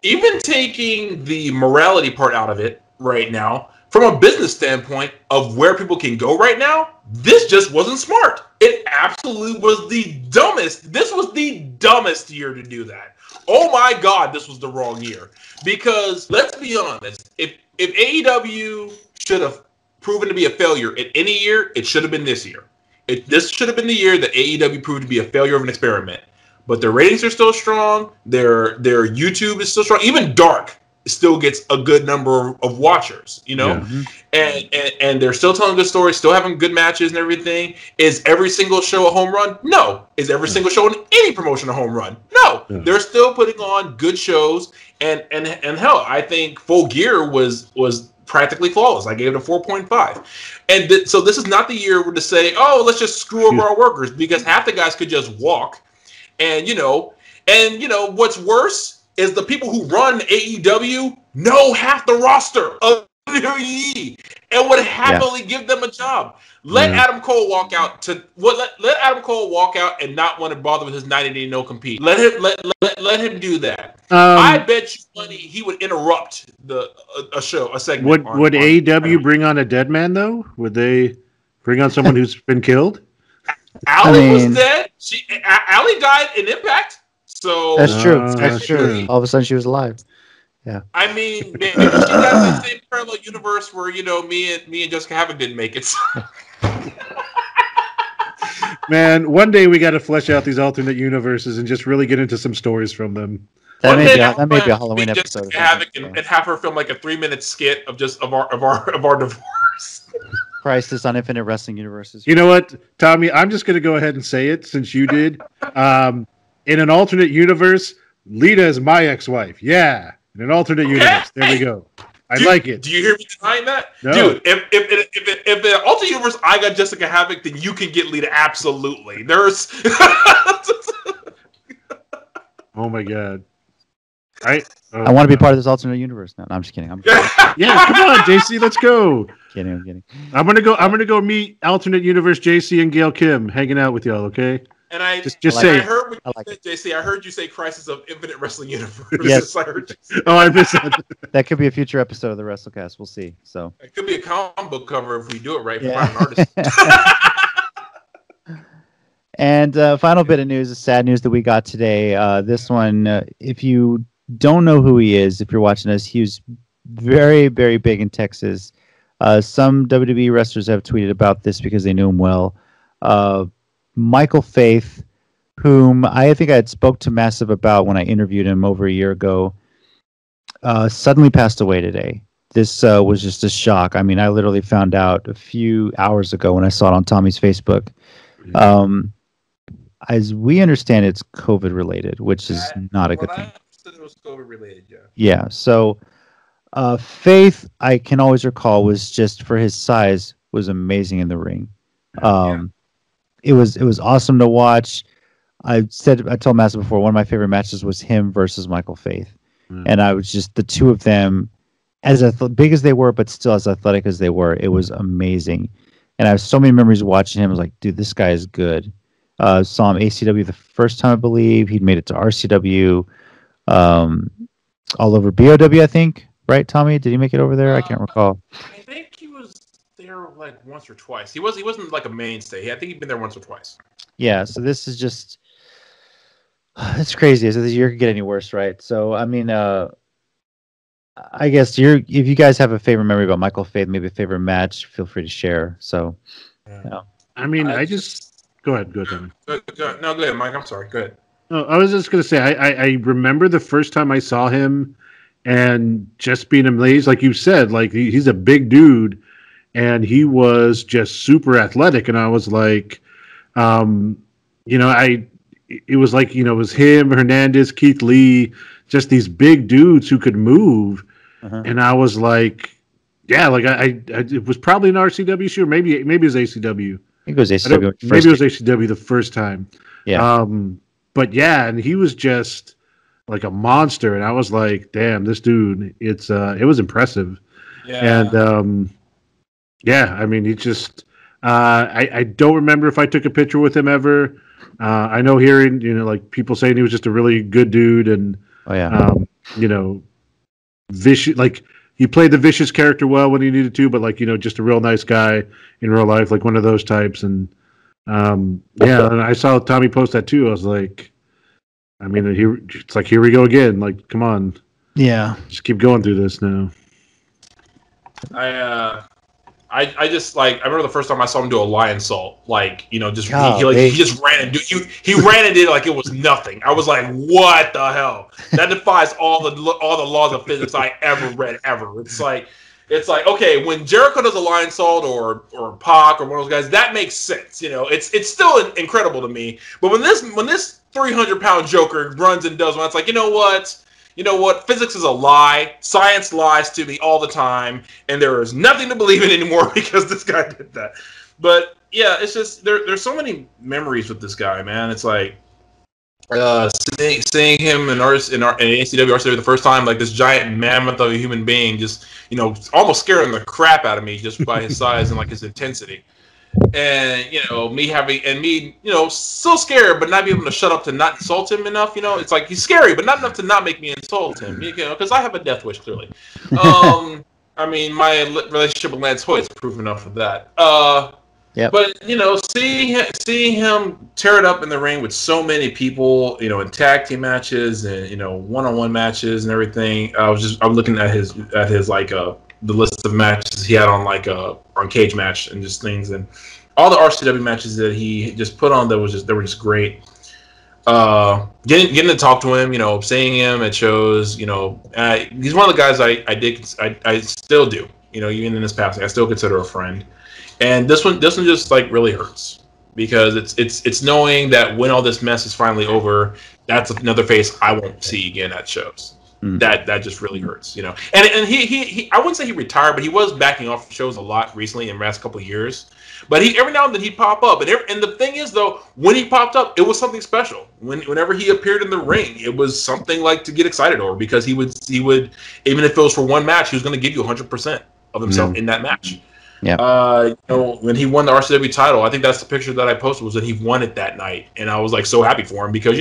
even taking the morality part out of it right now, from a business standpoint of where people can go right now, this just wasn't smart. It absolutely was the dumbest. This was the dumbest year to do that. Oh my God, this was the wrong year. Because let's be honest, if AEW should have proven to be a failure in any year, it should have been this year. This should have been the year that AEW proved to be a failure of an experiment. But their ratings are still strong. Their YouTube is still strong. Even Dark still gets a good number of watchers, you know? Yeah. And they're still telling good stories, still having good matches and everything. Is every single show a home run? No. Is every single show in any promotion a home run? No. Yeah. They're still putting on good shows. And hell, I think Full Gear was practically flawless. I gave it a 4.5. And so this is not the year to say, oh, let's just screw over our workers, because half the guys could just walk. And you know what's worse is the people who run AEW know half the roster of WWE and would happily give them a job. Let Adam Cole walk out let Adam Cole walk out and not want to bother with his 90-day no compete. Let him do that. I bet you money he would interrupt a segment. Would AEW bring on a dead man though? Would they bring on someone who's been killed? Allie was dead. Allie died in Impact. So that's true. That's true. All of a sudden, she was alive. Yeah. I mean, maybe she got the same parallel universe where me and Jessica Havoc didn't make it. Man, one day we got to flesh out these alternate universes and just really get into some stories from them. That may be a Halloween episode. Jessica Havoc and have her film like a 3-minute skit of our divorce. Crisis on Infinite Wrestling Universes. You know what, Tommy? I'm just going to go ahead and say it since you did. In an alternate universe, Lita is my ex-wife. Yeah, in an alternate universe. There we go. I like it. Do you hear me denying that? No. Dude, if in an alternate universe I got Jessica Havoc, then you can get Lita. Absolutely. There's. Oh my God. I want to be part of this alternate universe now. No, I'm just kidding. Yeah, come on, JC, let's go. I'm kidding. I'm gonna go meet alternate universe JC and Gail Kim hanging out with y'all, okay? And I just say. I heard what you said, JC. I heard you say Crisis of Infinite Wrestling Universe. Yes. I heard you. Oh, I missed that. That could be a future episode of the WrestleCast. We'll see. So it could be a comic book cover if we do it right for an artist. And final bit of news is sad news that we got today. This one, if you don't know who he is, if you're watching us, he was very, very big in Texas. Some WWE wrestlers have tweeted about this because they knew him well. RIPMichaelFaith, whom I think I had spoke to Massive about when I interviewed him over a year ago, suddenly passed away today. This was just a shock. I mean, I literally found out a few hours ago when I saw it on Tommy's Facebook. As we understand, it's COVID related, which is not a good thing. It was COVID related, yeah. Yeah. So, Faith, I can always recall, was just for his size, was amazing in the ring. It was awesome to watch. I told Massive before, one of my favorite matches was him versus RIPMichaelFaith, and I was just the two of them, as big as they were, but still as athletic as they were. It was amazing, and I have so many memories watching him. I was like, dude, this guy is good. Saw him ACW the first time, I believe. He'd made it to RCW, all over BOW, I think. Right, Tommy? Did he make it over there? I can't recall. I think he was there like once or twice. He wasn't like a mainstay. I think he'd been there once or twice. Yeah. So this is just it's crazy. So this year could get any worse, right? So I mean, I guess if you guys have a favorite memory about RIPMichaelFaith, maybe a favorite match, feel free to share. So, I mean, go ahead, Tommy. No, go ahead, Mike. I'm sorry. Go ahead. No, I was just gonna say, I remember the first time I saw him, and just being amazed, like you said, like he's a big dude, and he was just super athletic, and I was like, it was like, it was him, Hernandez, Keith Lee, just these big dudes who could move, and I was like, yeah, like it was probably an RCW show, maybe it was ACW. I think it was ACW. Maybe it was ACW the first time. Yeah. But yeah, and he was just like a monster, and I was like, damn, this dude, it was impressive. Yeah. And I mean, he just I don't remember if I took a picture with him ever. I know hearing, like people saying he was just a really good dude, and vicious, like he played the vicious character well when he needed to, but like, just a real nice guy in real life, like one of those types. And and I saw Tommy post that too. I was like, I mean, it's like, here we go again. Like, come on. Yeah. Just keep going through this now. I I just like I remember the first time I saw him do a lion salt, like he just ran and he ran and did it like it was nothing. I was like, what the hell? That defies all the laws of physics I ever read ever. It's like okay, when Jericho does a lion salt or Pac or one of those guys, that makes sense. It's still incredible to me. But when this 300-pound Joker runs and does one, it's like, you know what? Physics is a lie. Science lies to me all the time, and there is nothing to believe in anymore because this guy did that. But yeah, it's just there's so many memories with this guy, man. It's like seeing him in ACW RCW the first time, like this giant mammoth of a human being, just almost scaring the crap out of me just by his size and like his intensity. And me so scared, but not be able to shut up to not insult him enough. It's like he's scary, but not enough to not make me insult him. Because I have a death wish clearly. I mean, my relationship with Lance Hoyt is proof enough of that. Yeah. But seeing him tear it up in the ring with so many people, in tag team matches and one-on-one matches and everything. I'm looking at his like the list of matches he had on on Cage Match and just things, and all the RCW matches that he just put on they were just great. Getting to talk to him, seeing him at shows, he's one of the guys I still do, even in his passing, I still consider a friend. And this one just like really hurts because it's knowing that when all this mess is finally over, that's another face I won't see again at shows. That just really hurts, And he I wouldn't say he retired, but he was backing off shows a lot recently in the last couple of years. But every now and then he'd pop up, and the thing is though, when he popped up, it was something special. Whenever he appeared in the ring, it was something like to get excited over because he would even if it was for one match, he was going to give you 100% of himself in that match. Yeah. When he won the RCW title, I think that's the picture that I posted was that he won it that night, and I was like so happy for him because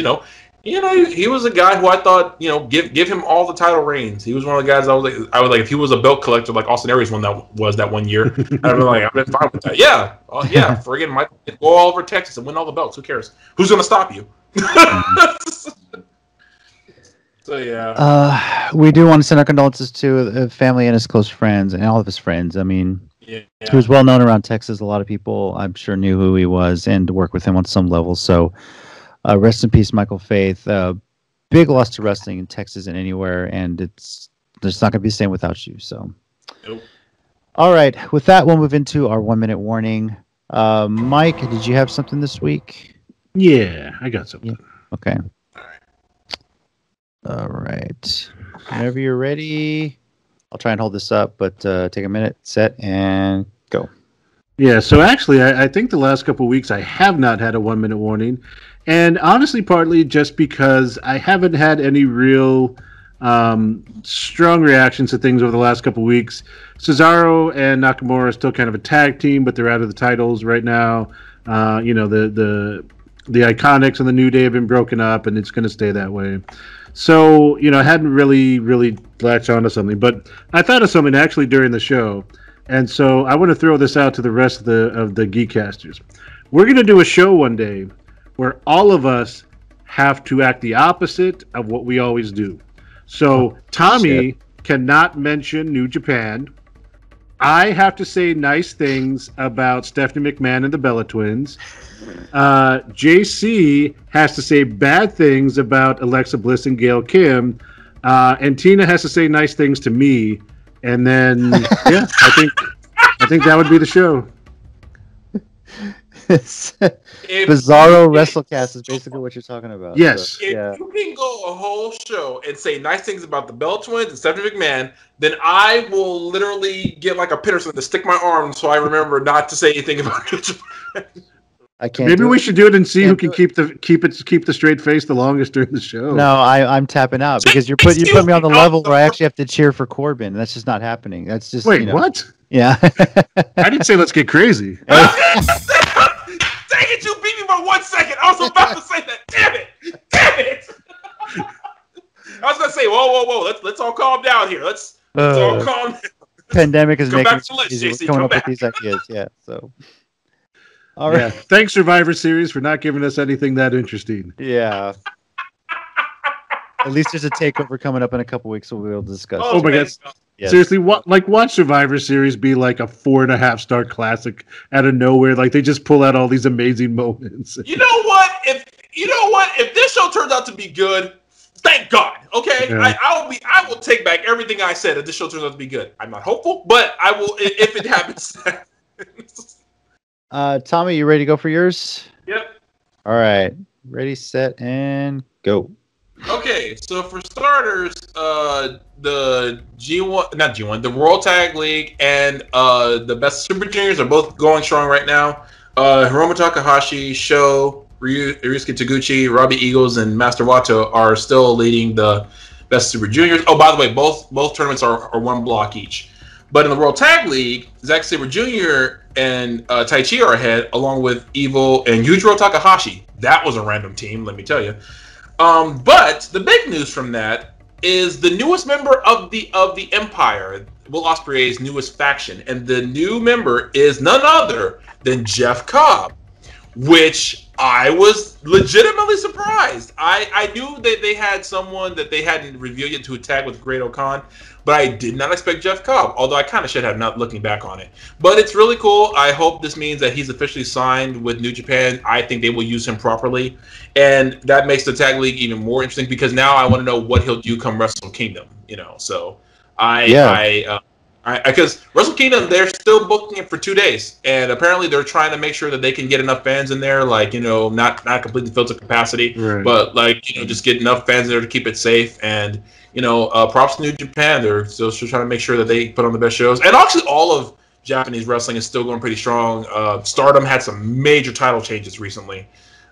he was a guy who I thought give him all the title reigns. He was one of the guys I was like if he was a belt collector like Austin Aries was that one year, I'd be like I've been fine with that. Yeah, forget Michael, go all over Texas and win all the belts. Who cares? Who's gonna stop you? So yeah. We do want to send our condolences to the family and his close friends and all of his friends. I mean. Yeah. He was well known around Texas. A lot of people, I'm sure, knew who he was and worked with him on some level. So, rest in peace, Michael Faith. Big loss to wrestling in Texas and anywhere, and it's not going to be the same without you. So, nope. All right. With that, we'll move into our 1 minute warning. Mike, did you have something this week? Yeah, I got something. Yeah. Okay. All right. Whenever you're ready. I'll try and hold this up, but take a minute, set, and go. Yeah, so actually, I think the last couple of weeks I have not had a 1 minute warning. And honestly, partly just because I haven't had any real strong reactions to things over the last couple of weeks. Cesaro and Nakamura are still kind of a tag team, but they're out of the titles right now. The Iconics and the New Day have been broken up, and it's going to stay that way. So, I hadn't really latched onto something, but I thought of something actually during the show. And so I want to throw this out to the rest of the Geekcasters. We're going to do a show one day where all of us have to act the opposite of what we always do. So Tommy cannot mention New Japan. I have to say nice things about Stephanie McMahon and the Bella Twins. JC has to say bad things about Alexa Bliss and Gail Kim, and Tina has to say nice things to me. And then, yeah, I think that would be the show. Bizarro WrestleCast is basically what you're talking about. Yes. So, if you can go a whole show and say nice things about the Bella Twins and Stephanie McMahon, then I will literally get like a pin or something to stick my arm so I remember not to say anything about it. I can't. Maybe we should do it and see who can keep the straight face the longest during the show. No, I'm tapping out because you put me on the level where I actually have to cheer for Corbin. That's just not happening. That's just what? Yeah. I didn't say let's get crazy. Dang it, you beat me by 1 second. I was about to say that. Damn it. I was gonna say, whoa. Let's all calm down here. Let's all calm down. Pandemic is making it easy. We're coming up with these ideas. Yeah. So. All right. Yeah. Thanks, Survivor Series, for not giving us anything that interesting. Yeah. At least there's a takeover coming up in a couple weeks, so we'll discuss. Oh my God. Yes. Seriously, watch Survivor Series be like a 4.5-star classic out of nowhere. Like they just pull out all these amazing moments. You know what? If this show turns out to be good, thank God. Okay, Yeah. I will take back everything I said if this show turns out to be good. I'm not hopeful, but I will if it happens. Tommy, you ready to go for yours? Yep. All right. Ready, set, and go. Okay, so for starters, the the World Tag League and the Best Super Juniors are both going strong right now. Hiromu Takahashi, Sho, Ryusuke Taguchi, Robbie Eagles, and Master Wato are still leading the Best Super Juniors. Oh, by the way, both tournaments are one block each. But in the World Tag League, Zack Sabre Jr. and Taichi are ahead, along with Evil and Yujiro Takahashi. That was a random team, let me tell you. But the big news from that is the newest member of the Empire, Will Ospreay's newest faction, and the new member is none other than Jeff Cobb, which I was legitimately surprised. I knew that they had someone that they hadn't revealed yet to attack with Great O'Khan, but I did not expect Jeff Cobb, although I kind of should have, not looking back on it. But it's really cool. I hope this means that he's officially signed with New Japan. I think they will use him properly, and that makes the tag league even more interesting because now I want to know what he'll do come Wrestle Kingdom. So because Wrestle Kingdom, they're still booking it for 2 days, and apparently they're trying to make sure that they can get enough fans in there, not completely filled to capacity, right. but just get enough fans there to keep it safe. And props to New Japan. They're still trying to make sure that they put on the best shows. And actually, all of Japanese wrestling is still going pretty strong. Stardom had some major title changes recently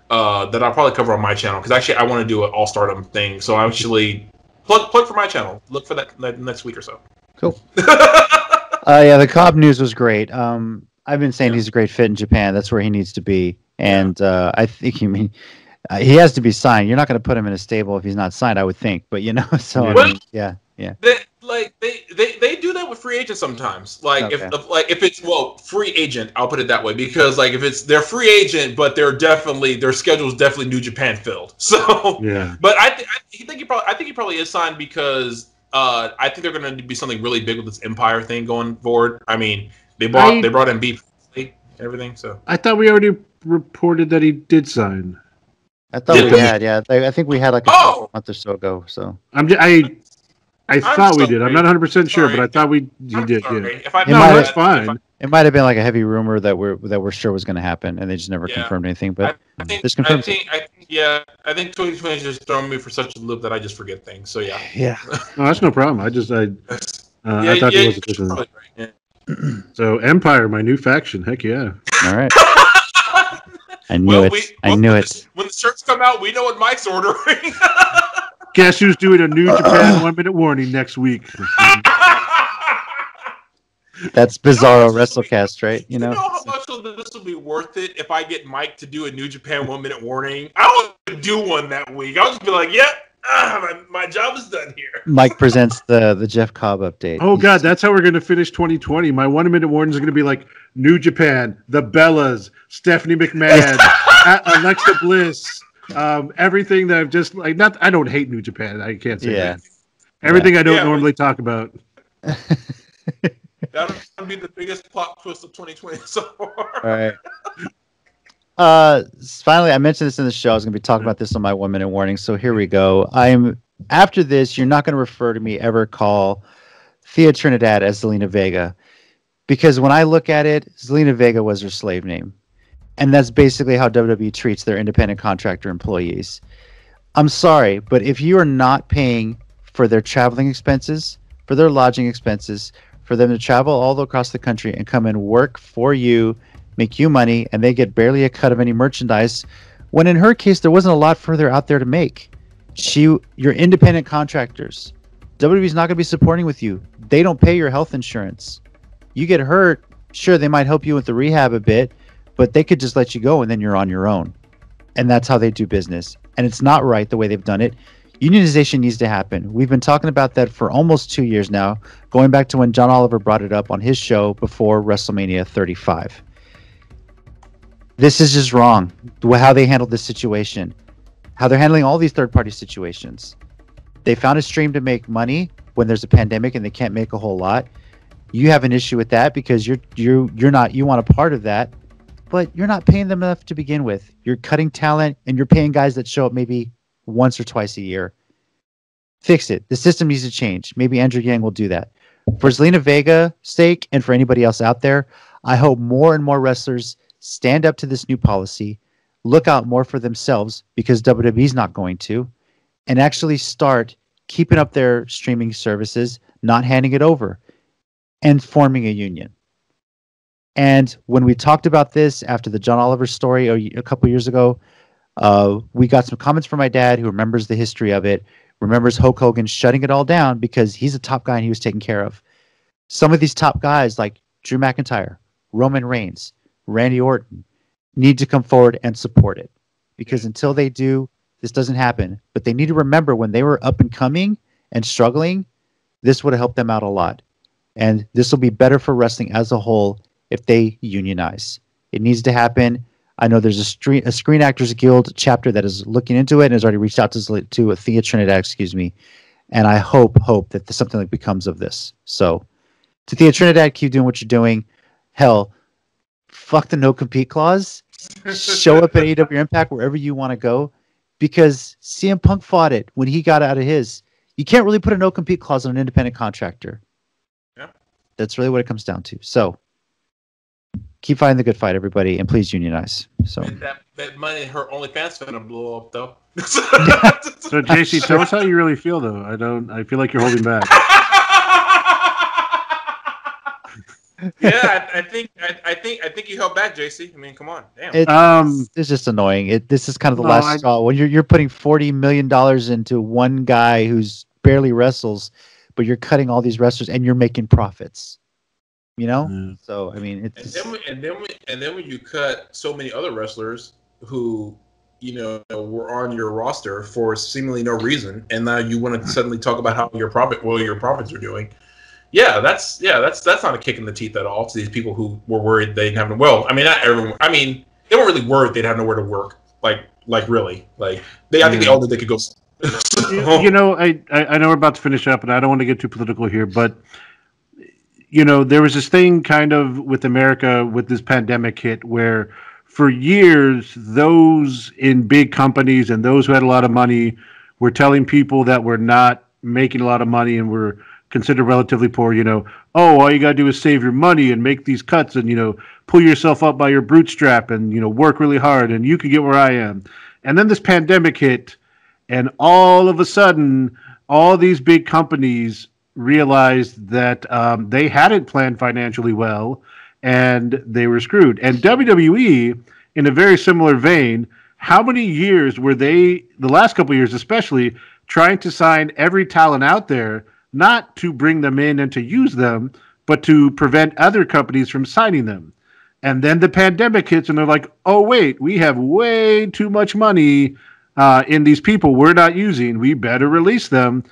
that I'll probably cover on my channel because actually I want to do an all Stardom thing. So I actually plug for my channel. Look for that next week or so. Cool. Yeah, the Cobb news was great. I've been saying he's a great fit in Japan. That's where he needs to be. And I think he has to be signed. You're not going to put him in a stable if he's not signed, I would think. But so yeah. They do that with free agents sometimes. If it's free agent, I'll put it that way because if it's their free agent, but their schedule is definitely New Japan filled. So yeah. But I think he probably is signed because I think they're going to be something really big with this Empire thing going forward. I mean, they brought in B everything. So I thought we already reported that he did sign. I thought we had, I think we had a month or so ago. So I thought we did. I'm not 100% sure, but I thought he did. Sorry. Yeah. That's fine. It might have been like a heavy rumor that we're sure was going to happen, and they just never confirmed anything. But this confirms it. I think 2020 is just throwing me for such a loop that I just forget things. So yeah. Yeah. No, that's no problem. I thought it was official. Right. Yeah. So Empire, my new faction. Heck yeah. All right. I knew it. I knew it. When the shirts come out, we know what Mike's ordering. Guess who's doing a New Japan 1 minute warning next week? That's Bizarro WrestleCast, right? You know how much of this will be worth it if I get Mike to do a New Japan 1 minute warning? I won't do one that week. I'll just be like, my job is done here. Mike presents the Jeff Cobb update. Oh, God, that's how we're going to finish 2020. My 1 minute warnings are going to be like New Japan, the Bellas, Stephanie McMahon, Alexa Bliss, everything that I've just I don't hate New Japan. I can't say that. Everything I don't normally talk about. That'll be the biggest plot twist of 2020 so far. All right. Finally, I mentioned this in the show. I was going to be talking about this on my 1 minute warning. So here we go. After this, you're not going to refer to me ever call Thea Trinidad as Zelina Vega. Because when I look at it, Zelina Vega was her slave name. And that's basically how WWE treats their independent contractor employees. I'm sorry, but if you are not paying for their traveling expenses, for their lodging expenses, for them to travel all across the country and come and work for you, make you money, and they get barely a cut of any merchandise, when in her case, there wasn't a lot further out there to make. You're independent contractors. WWE's not going to be supporting with you. They don't pay your health insurance. You get hurt, sure, they might help you with the rehab a bit, but they could just let you go and then you're on your own. And that's how they do business. And it's not right the way they've done it. Unionization needs to happen. We've been talking about that for almost 2 years now, going back to when John Oliver brought it up on his show before WrestleMania 35. This is just wrong, how they handled this situation, how they're handling all these third-party situations. They found a stream to make money when there's a pandemic and they can't make a whole lot. You have an issue with that because you want a part of that, but you're not paying them enough to begin with. You're cutting talent and you're paying guys that show up maybe once or twice a year. Fix it. The system needs to change. Maybe Andrew Yang will do that. For Zelina Vega's sake and for anybody else out there, I hope more and more wrestlers stand up to this new policy, look out more for themselves because WWE's not going to, and actually start keeping up their streaming services, not handing it over, and forming a union. And when we talked about this after the John Oliver story a couple years ago, we got some comments from my dad who remembers the history of it, remembers Hulk Hogan shutting it all down because he's a top guy and he was taken care of. Some of these top guys like Drew McIntyre, Roman Reigns, Randy Orton need to come forward and support it because until they do, this doesn't happen. But they need to remember when they were up and coming and struggling, this would have helped them out a lot. And this will be better for wrestling as a whole if they unionize. It needs to happen. I know there's a Screen Actors Guild chapter that is looking into it and has already reached out to Thea Trinidad, and I hope that something like becomes of this. So to Thea Trinidad, keep doing what you're doing. Hell, fuck the no-compete clause. Show up at AEW Impact wherever you want to go because CM Punk fought it when he got out of his. You can't really put a no-compete clause on an independent contractor. Yeah. That's really what it comes down to. So keep fighting the good fight, everybody, and please unionize. So that money, her OnlyFans gonna blow up though. So JC, tell us how you really feel though. I feel like you're holding back. Yeah, I think you held back, JC. I mean, come on, damn. It's just annoying. This is kind of the last straw when you're putting $40 million into one guy who's barely wrestles, but you're cutting all these wrestlers and you're making profits. You know, so I mean, it's and then when you cut so many other wrestlers who were on your roster for seemingly no reason, and now you want to suddenly talk about how your profits are doing. Yeah, that's not a kick in the teeth at all to these people who were worried they didn't have no. Well, I mean, not everyone. I mean, they weren't really worried they'd have nowhere to work. Like really, like I think they all knew they could go. I know we're about to finish up, and I don't want to get too political here, but. There was this thing kind of with America with this pandemic hit where for years, those in big companies and those who had a lot of money were telling people that were not making a lot of money and were considered relatively poor, all you got to do is save your money and make these cuts and, pull yourself up by your bootstrap and, work really hard and you can get where I am. And then this pandemic hit and all of a sudden, all these big companies realized that they hadn't planned financially well and they were screwed. And WWE, in a very similar vein, how many years were they, the last couple of years especially, trying to sign every talent out there, not to bring them in and to use them, but to prevent other companies from signing them? And then the pandemic hits and they're like, oh, wait, we have way too much money in these people we're not using. We better release them.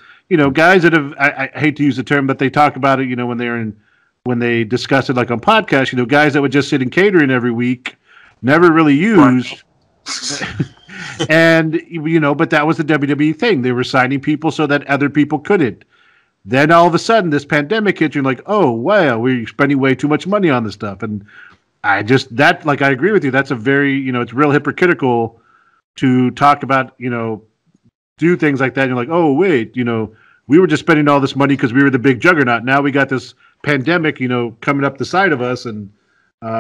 Guys that have, I hate to use the term, but they talk about it, when they discuss it like on podcasts, guys that would just sit in catering every week, never really used. And, but that was the WWE thing. They were signing people so that other people couldn't. Then all of a sudden this pandemic hits, you're like, oh, wow, we're spending way too much money on this stuff. And I agree with you. That's a very, it's real hypocritical to talk about, do things like that. And you're like, oh, wait, we were just spending all this money because we were the big juggernaut. Now we got this pandemic, coming up the side of us, and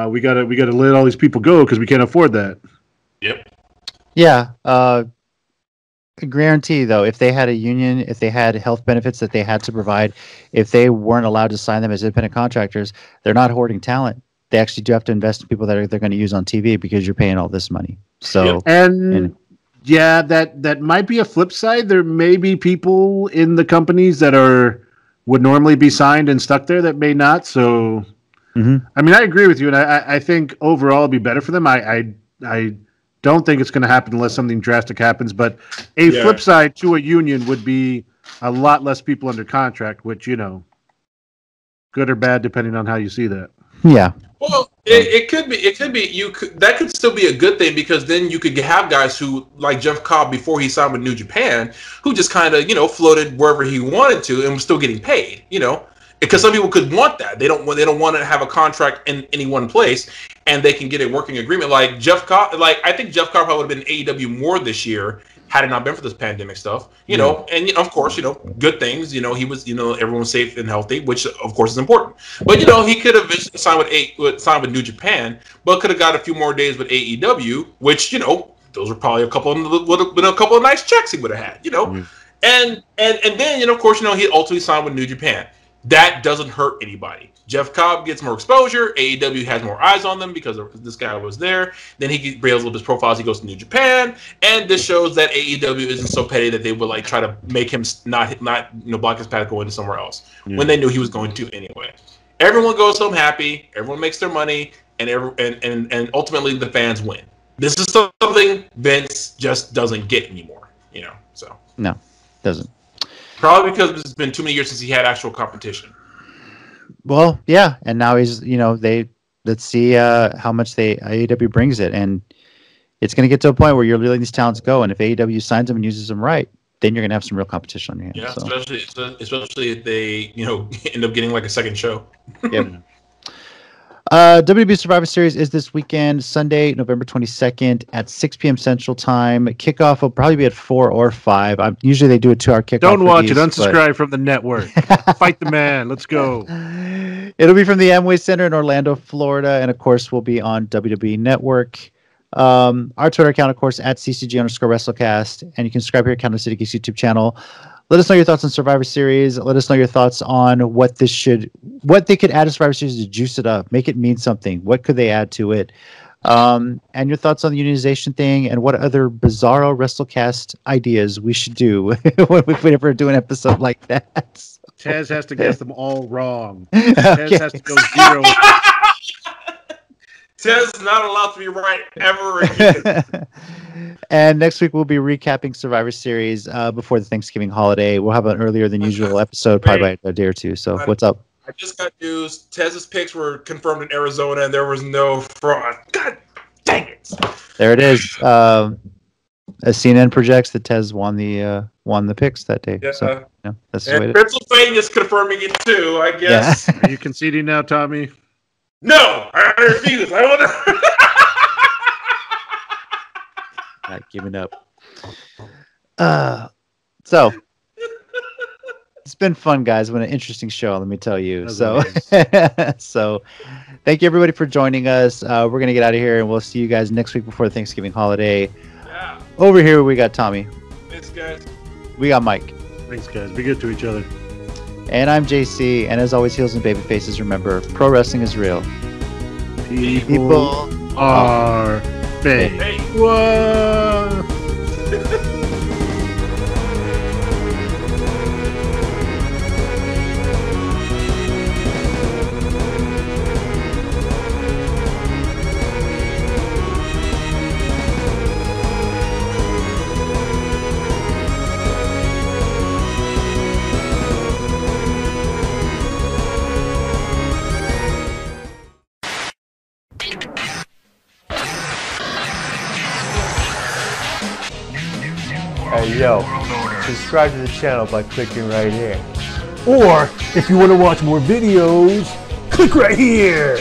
we gotta let all these people go because we can't afford that. Yep. Yeah. I guarantee though, if they had a union, if they had health benefits that they had to provide, if they weren't allowed to sign them as independent contractors, they're not hoarding talent. They actually do have to invest in people that they're going to use on TV because you're paying all this money. So yeah, that might be a flip side. There may be people in the companies that would normally be signed and stuck there that may not. So, I mean, I agree with you, and I think overall it'd be better for them. I don't think it's going to happen unless something drastic happens. But a flip side to a union would be a lot less people under contract, which good or bad depending on how you see that. Yeah. Well, it could be. It could be. That could still be a good thing because then you could have guys who, like Jeff Cobb before he signed with New Japan, who just kind of floated wherever he wanted to and was still getting paid. Because some people could want that. They don't want to have a contract in any one place, and they can get a working agreement. Like Jeff Cobb. Like I think Jeff Cobb probably would have been AEW more this year had it not been for this pandemic stuff. And of course, good things. He was, everyone was safe and healthy, which of course is important. But he could have eventually signed with New Japan, but could have got a few more days with AEW, which those were probably would have been a couple of nice checks he would have had. And then of course he ultimately signed with New Japan. That doesn't hurt anybody. Jeff Cobb gets more exposure. AEW has more eyes on them because this guy was there. Then he builds up his profile as he goes to New Japan, and this shows that AEW isn't so petty that they would try to make him not block his path going to somewhere else when they knew he was going to anyway. Everyone goes home happy. Everyone makes their money, and ultimately the fans win. This is something Vince just doesn't get anymore. So no, doesn't. Probably because it's been too many years since he had actual competition. Well, yeah, and now he's let's see how much AEW brings it, and it's going to get to a point where you're letting these talents go, and if AEW signs them and uses them right, then you're going to have some real competition on your hands. Yeah, especially if they end up getting like a second show. Yep. WWE Survivor Series is this weekend, Sunday, November 22nd at 6 p.m. Central Time. Kickoff will probably be at 4 or 5. Usually they do a 2-hour kickoff. Don't watch it. Unsubscribe from the network. Fight the man. Let's go. It'll be from the Amway Center in Orlando, Florida, and of course will be on WWE Network. Our Twitter account, of course, at @CCG_WrestleCast, and you can subscribe here at Countdown City Geeks YouTube channel. Let us know your thoughts on Survivor Series. Let us know your thoughts on what they could add to Survivor Series to juice it up, make it mean something. What could they add to it? And your thoughts on the unionization thing and what other Bizarro WrestleCast ideas we should do when we ever do an episode like that. Tez has to guess them all wrong. Tez has to go 0. Tez is not allowed to be right ever again. And next week we'll be recapping Survivor Series before the Thanksgiving holiday. We'll have an earlier than usual episode, probably by a day or two. So what's up? I just got news. Tez's picks were confirmed in Arizona, and there was no fraud. God dang it! There it is. As CNN projects, that Tez won the picks that day. Yeah. So that's the way and Pennsylvania's confirming it too. I guess. Yeah. Are you conceding now, Tommy? No, I refuse. I want to. Not giving up. So it's been fun, guys. It's been an interesting show, let me tell you. So thank you everybody for joining us. We're gonna get out of here, and we'll see you guys next week before the Thanksgiving holiday. Yeah. Over here we got Tommy. Thanks, guys. We got Mike. Thanks, guys. Be good to each other. And I'm JC, and as always, heels and baby faces, remember, pro wrestling is real. People are fake. Hey. Whoa! Hey yo, subscribe to the channel by clicking right here. Or if you want to watch more videos, click right here.